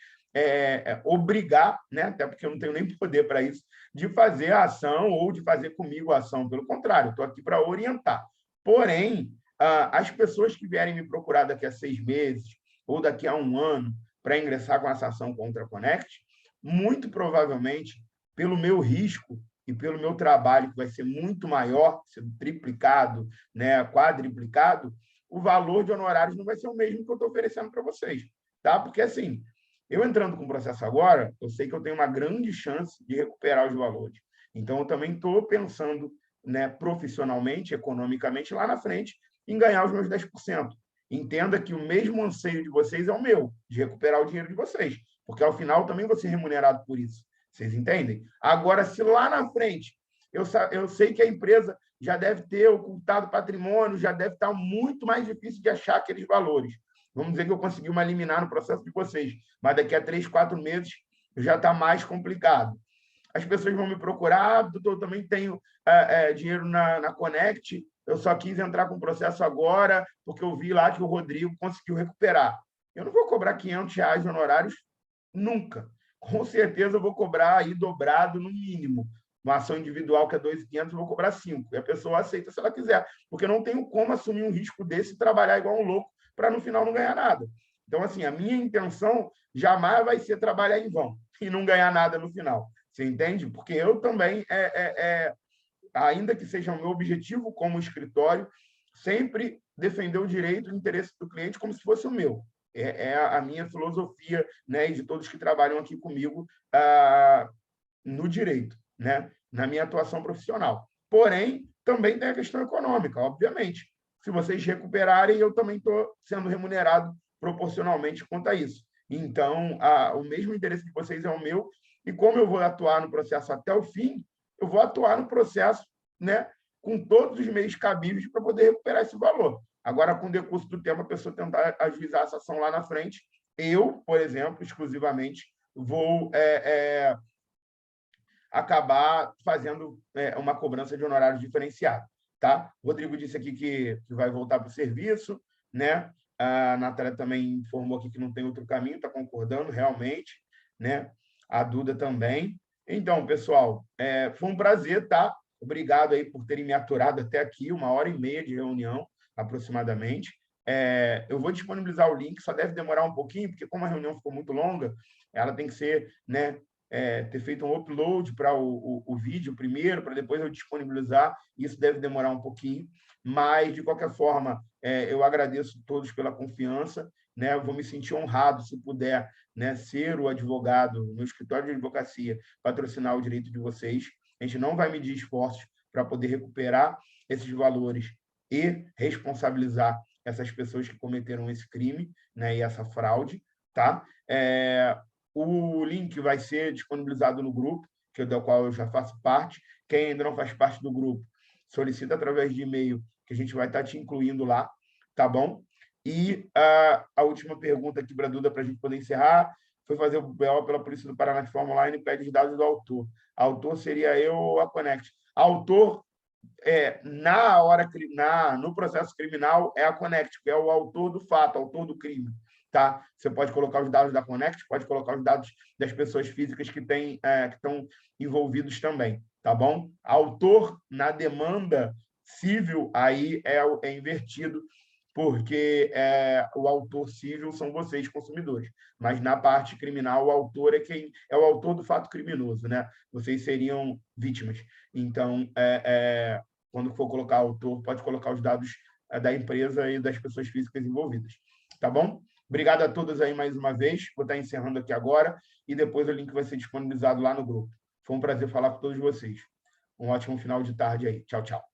obrigar, né? Até porque eu não tenho nem poder para isso, de fazer a ação ou de fazer comigo a ação. Pelo contrário, estou aqui para orientar. Porém, as pessoas que vierem me procurar daqui a 6 meses ou daqui a 1 ano para ingressar com essa ação contra a Connect, muito provavelmente, pelo meu risco e pelo meu trabalho, que vai ser muito maior, sendo triplicado, né, quadriplicado, o valor de honorários não vai ser o mesmo que eu estou oferecendo para vocês. Tá? Porque, assim, eu entrando com o processo agora, eu sei que eu tenho uma grande chance de recuperar os valores. Então, eu também estou pensando, né, profissionalmente, economicamente, lá na frente, em ganhar os meus 10%. Entenda que o mesmo anseio de vocês é o meu, de recuperar o dinheiro de vocês, porque, ao final, eu também vou ser remunerado por isso. Vocês entendem? Agora, se lá na frente eu sei que a empresa já deve ter ocultado patrimônio, já deve estar muito mais difícil de achar aqueles valores. Vamos dizer que eu consegui uma liminar no processo de vocês, mas daqui a 3, 4 meses já está mais complicado. As pessoas vão me procurar, doutor, eu também tenho dinheiro na Connect, eu só quis entrar com o processo agora, porque eu vi lá que o Rodrigo conseguiu recuperar. Eu não vou cobrar R$500 de honorários nunca. Com certeza eu vou cobrar aí dobrado no mínimo. Uma ação individual que é 2.500, eu vou cobrar 5. E a pessoa aceita se ela quiser, porque eu não tenho como assumir um risco desse e trabalhar igual um louco para no final não ganhar nada. Então, assim, a minha intenção jamais vai ser trabalhar em vão e não ganhar nada no final. Você entende? Porque eu também, ainda que seja o meu objetivo como escritório, sempre defender o direito e o interesse do cliente como se fosse o meu. É a minha filosofia, né, e de todos que trabalham aqui comigo no direito, né, na minha atuação profissional. Porém, também tem a questão econômica, obviamente. Se vocês recuperarem, eu também estou sendo remunerado proporcionalmente quanto a isso. Então, o mesmo interesse de vocês é o meu, e como eu vou atuar no processo até o fim, eu vou atuar no processo, né, com todos os meios cabíveis para poder recuperar esse valor. Agora, com o decurso do tempo, a pessoa tentar ajuizar essa ação lá na frente, eu, por exemplo, exclusivamente, vou acabar fazendo uma cobrança de honorários diferenciado. Tá? O Rodrigo disse aqui que vai voltar para o serviço, né? A Natália também informou aqui que não tem outro caminho, está concordando realmente, né? A Duda também. Então, pessoal, foi um prazer, tá? Obrigado aí por terem me aturado até aqui, 1h30 de reunião, aproximadamente. Eu vou disponibilizar o link, só deve demorar um pouquinho, porque como a reunião ficou muito longa, ela tem que ser, né, ter feito um upload para o vídeo primeiro, para depois eu disponibilizar. Isso deve demorar um pouquinho, mas, de qualquer forma, eu agradeço a todos pela confiança, né? Eu vou me sentir honrado se puder, né, ser o advogado no escritório de advocacia, patrocinar o direito de vocês. A gente não vai medir esforços para poder recuperar esses valores e responsabilizar essas pessoas que cometeram esse crime, né, e essa fraude, tá? O link vai ser disponibilizado no grupo, do qual eu já faço parte. Quem ainda não faz parte do grupo, solicita através de e-mail, que a gente vai estar te incluindo lá, tá bom? E a última pergunta aqui para a Duda, para a gente poder encerrar, foi fazer o BO pela Polícia do Paraná de forma online e pede os dados do autor. Autor seria eu ou a Connect. Autor, no processo criminal, é a Connect, que é o autor do fato, autor do crime. Tá? Você pode colocar os dados da Connect, pode colocar os dados das pessoas físicas que estão envolvidos também, tá bom? Autor na demanda civil aí é invertido, porque o autor civil são vocês, consumidores, mas na parte criminal o autor é quem é o autor do fato criminoso, né? Vocês seriam vítimas. Então, quando for colocar autor, pode colocar os dados da empresa e das pessoas físicas envolvidas, tá bom? Obrigado a todos aí mais uma vez. Vou estar encerrando aqui agora e depois o link vai ser disponibilizado lá no grupo. Foi um prazer falar com todos vocês. Um ótimo final de tarde aí. Tchau, tchau.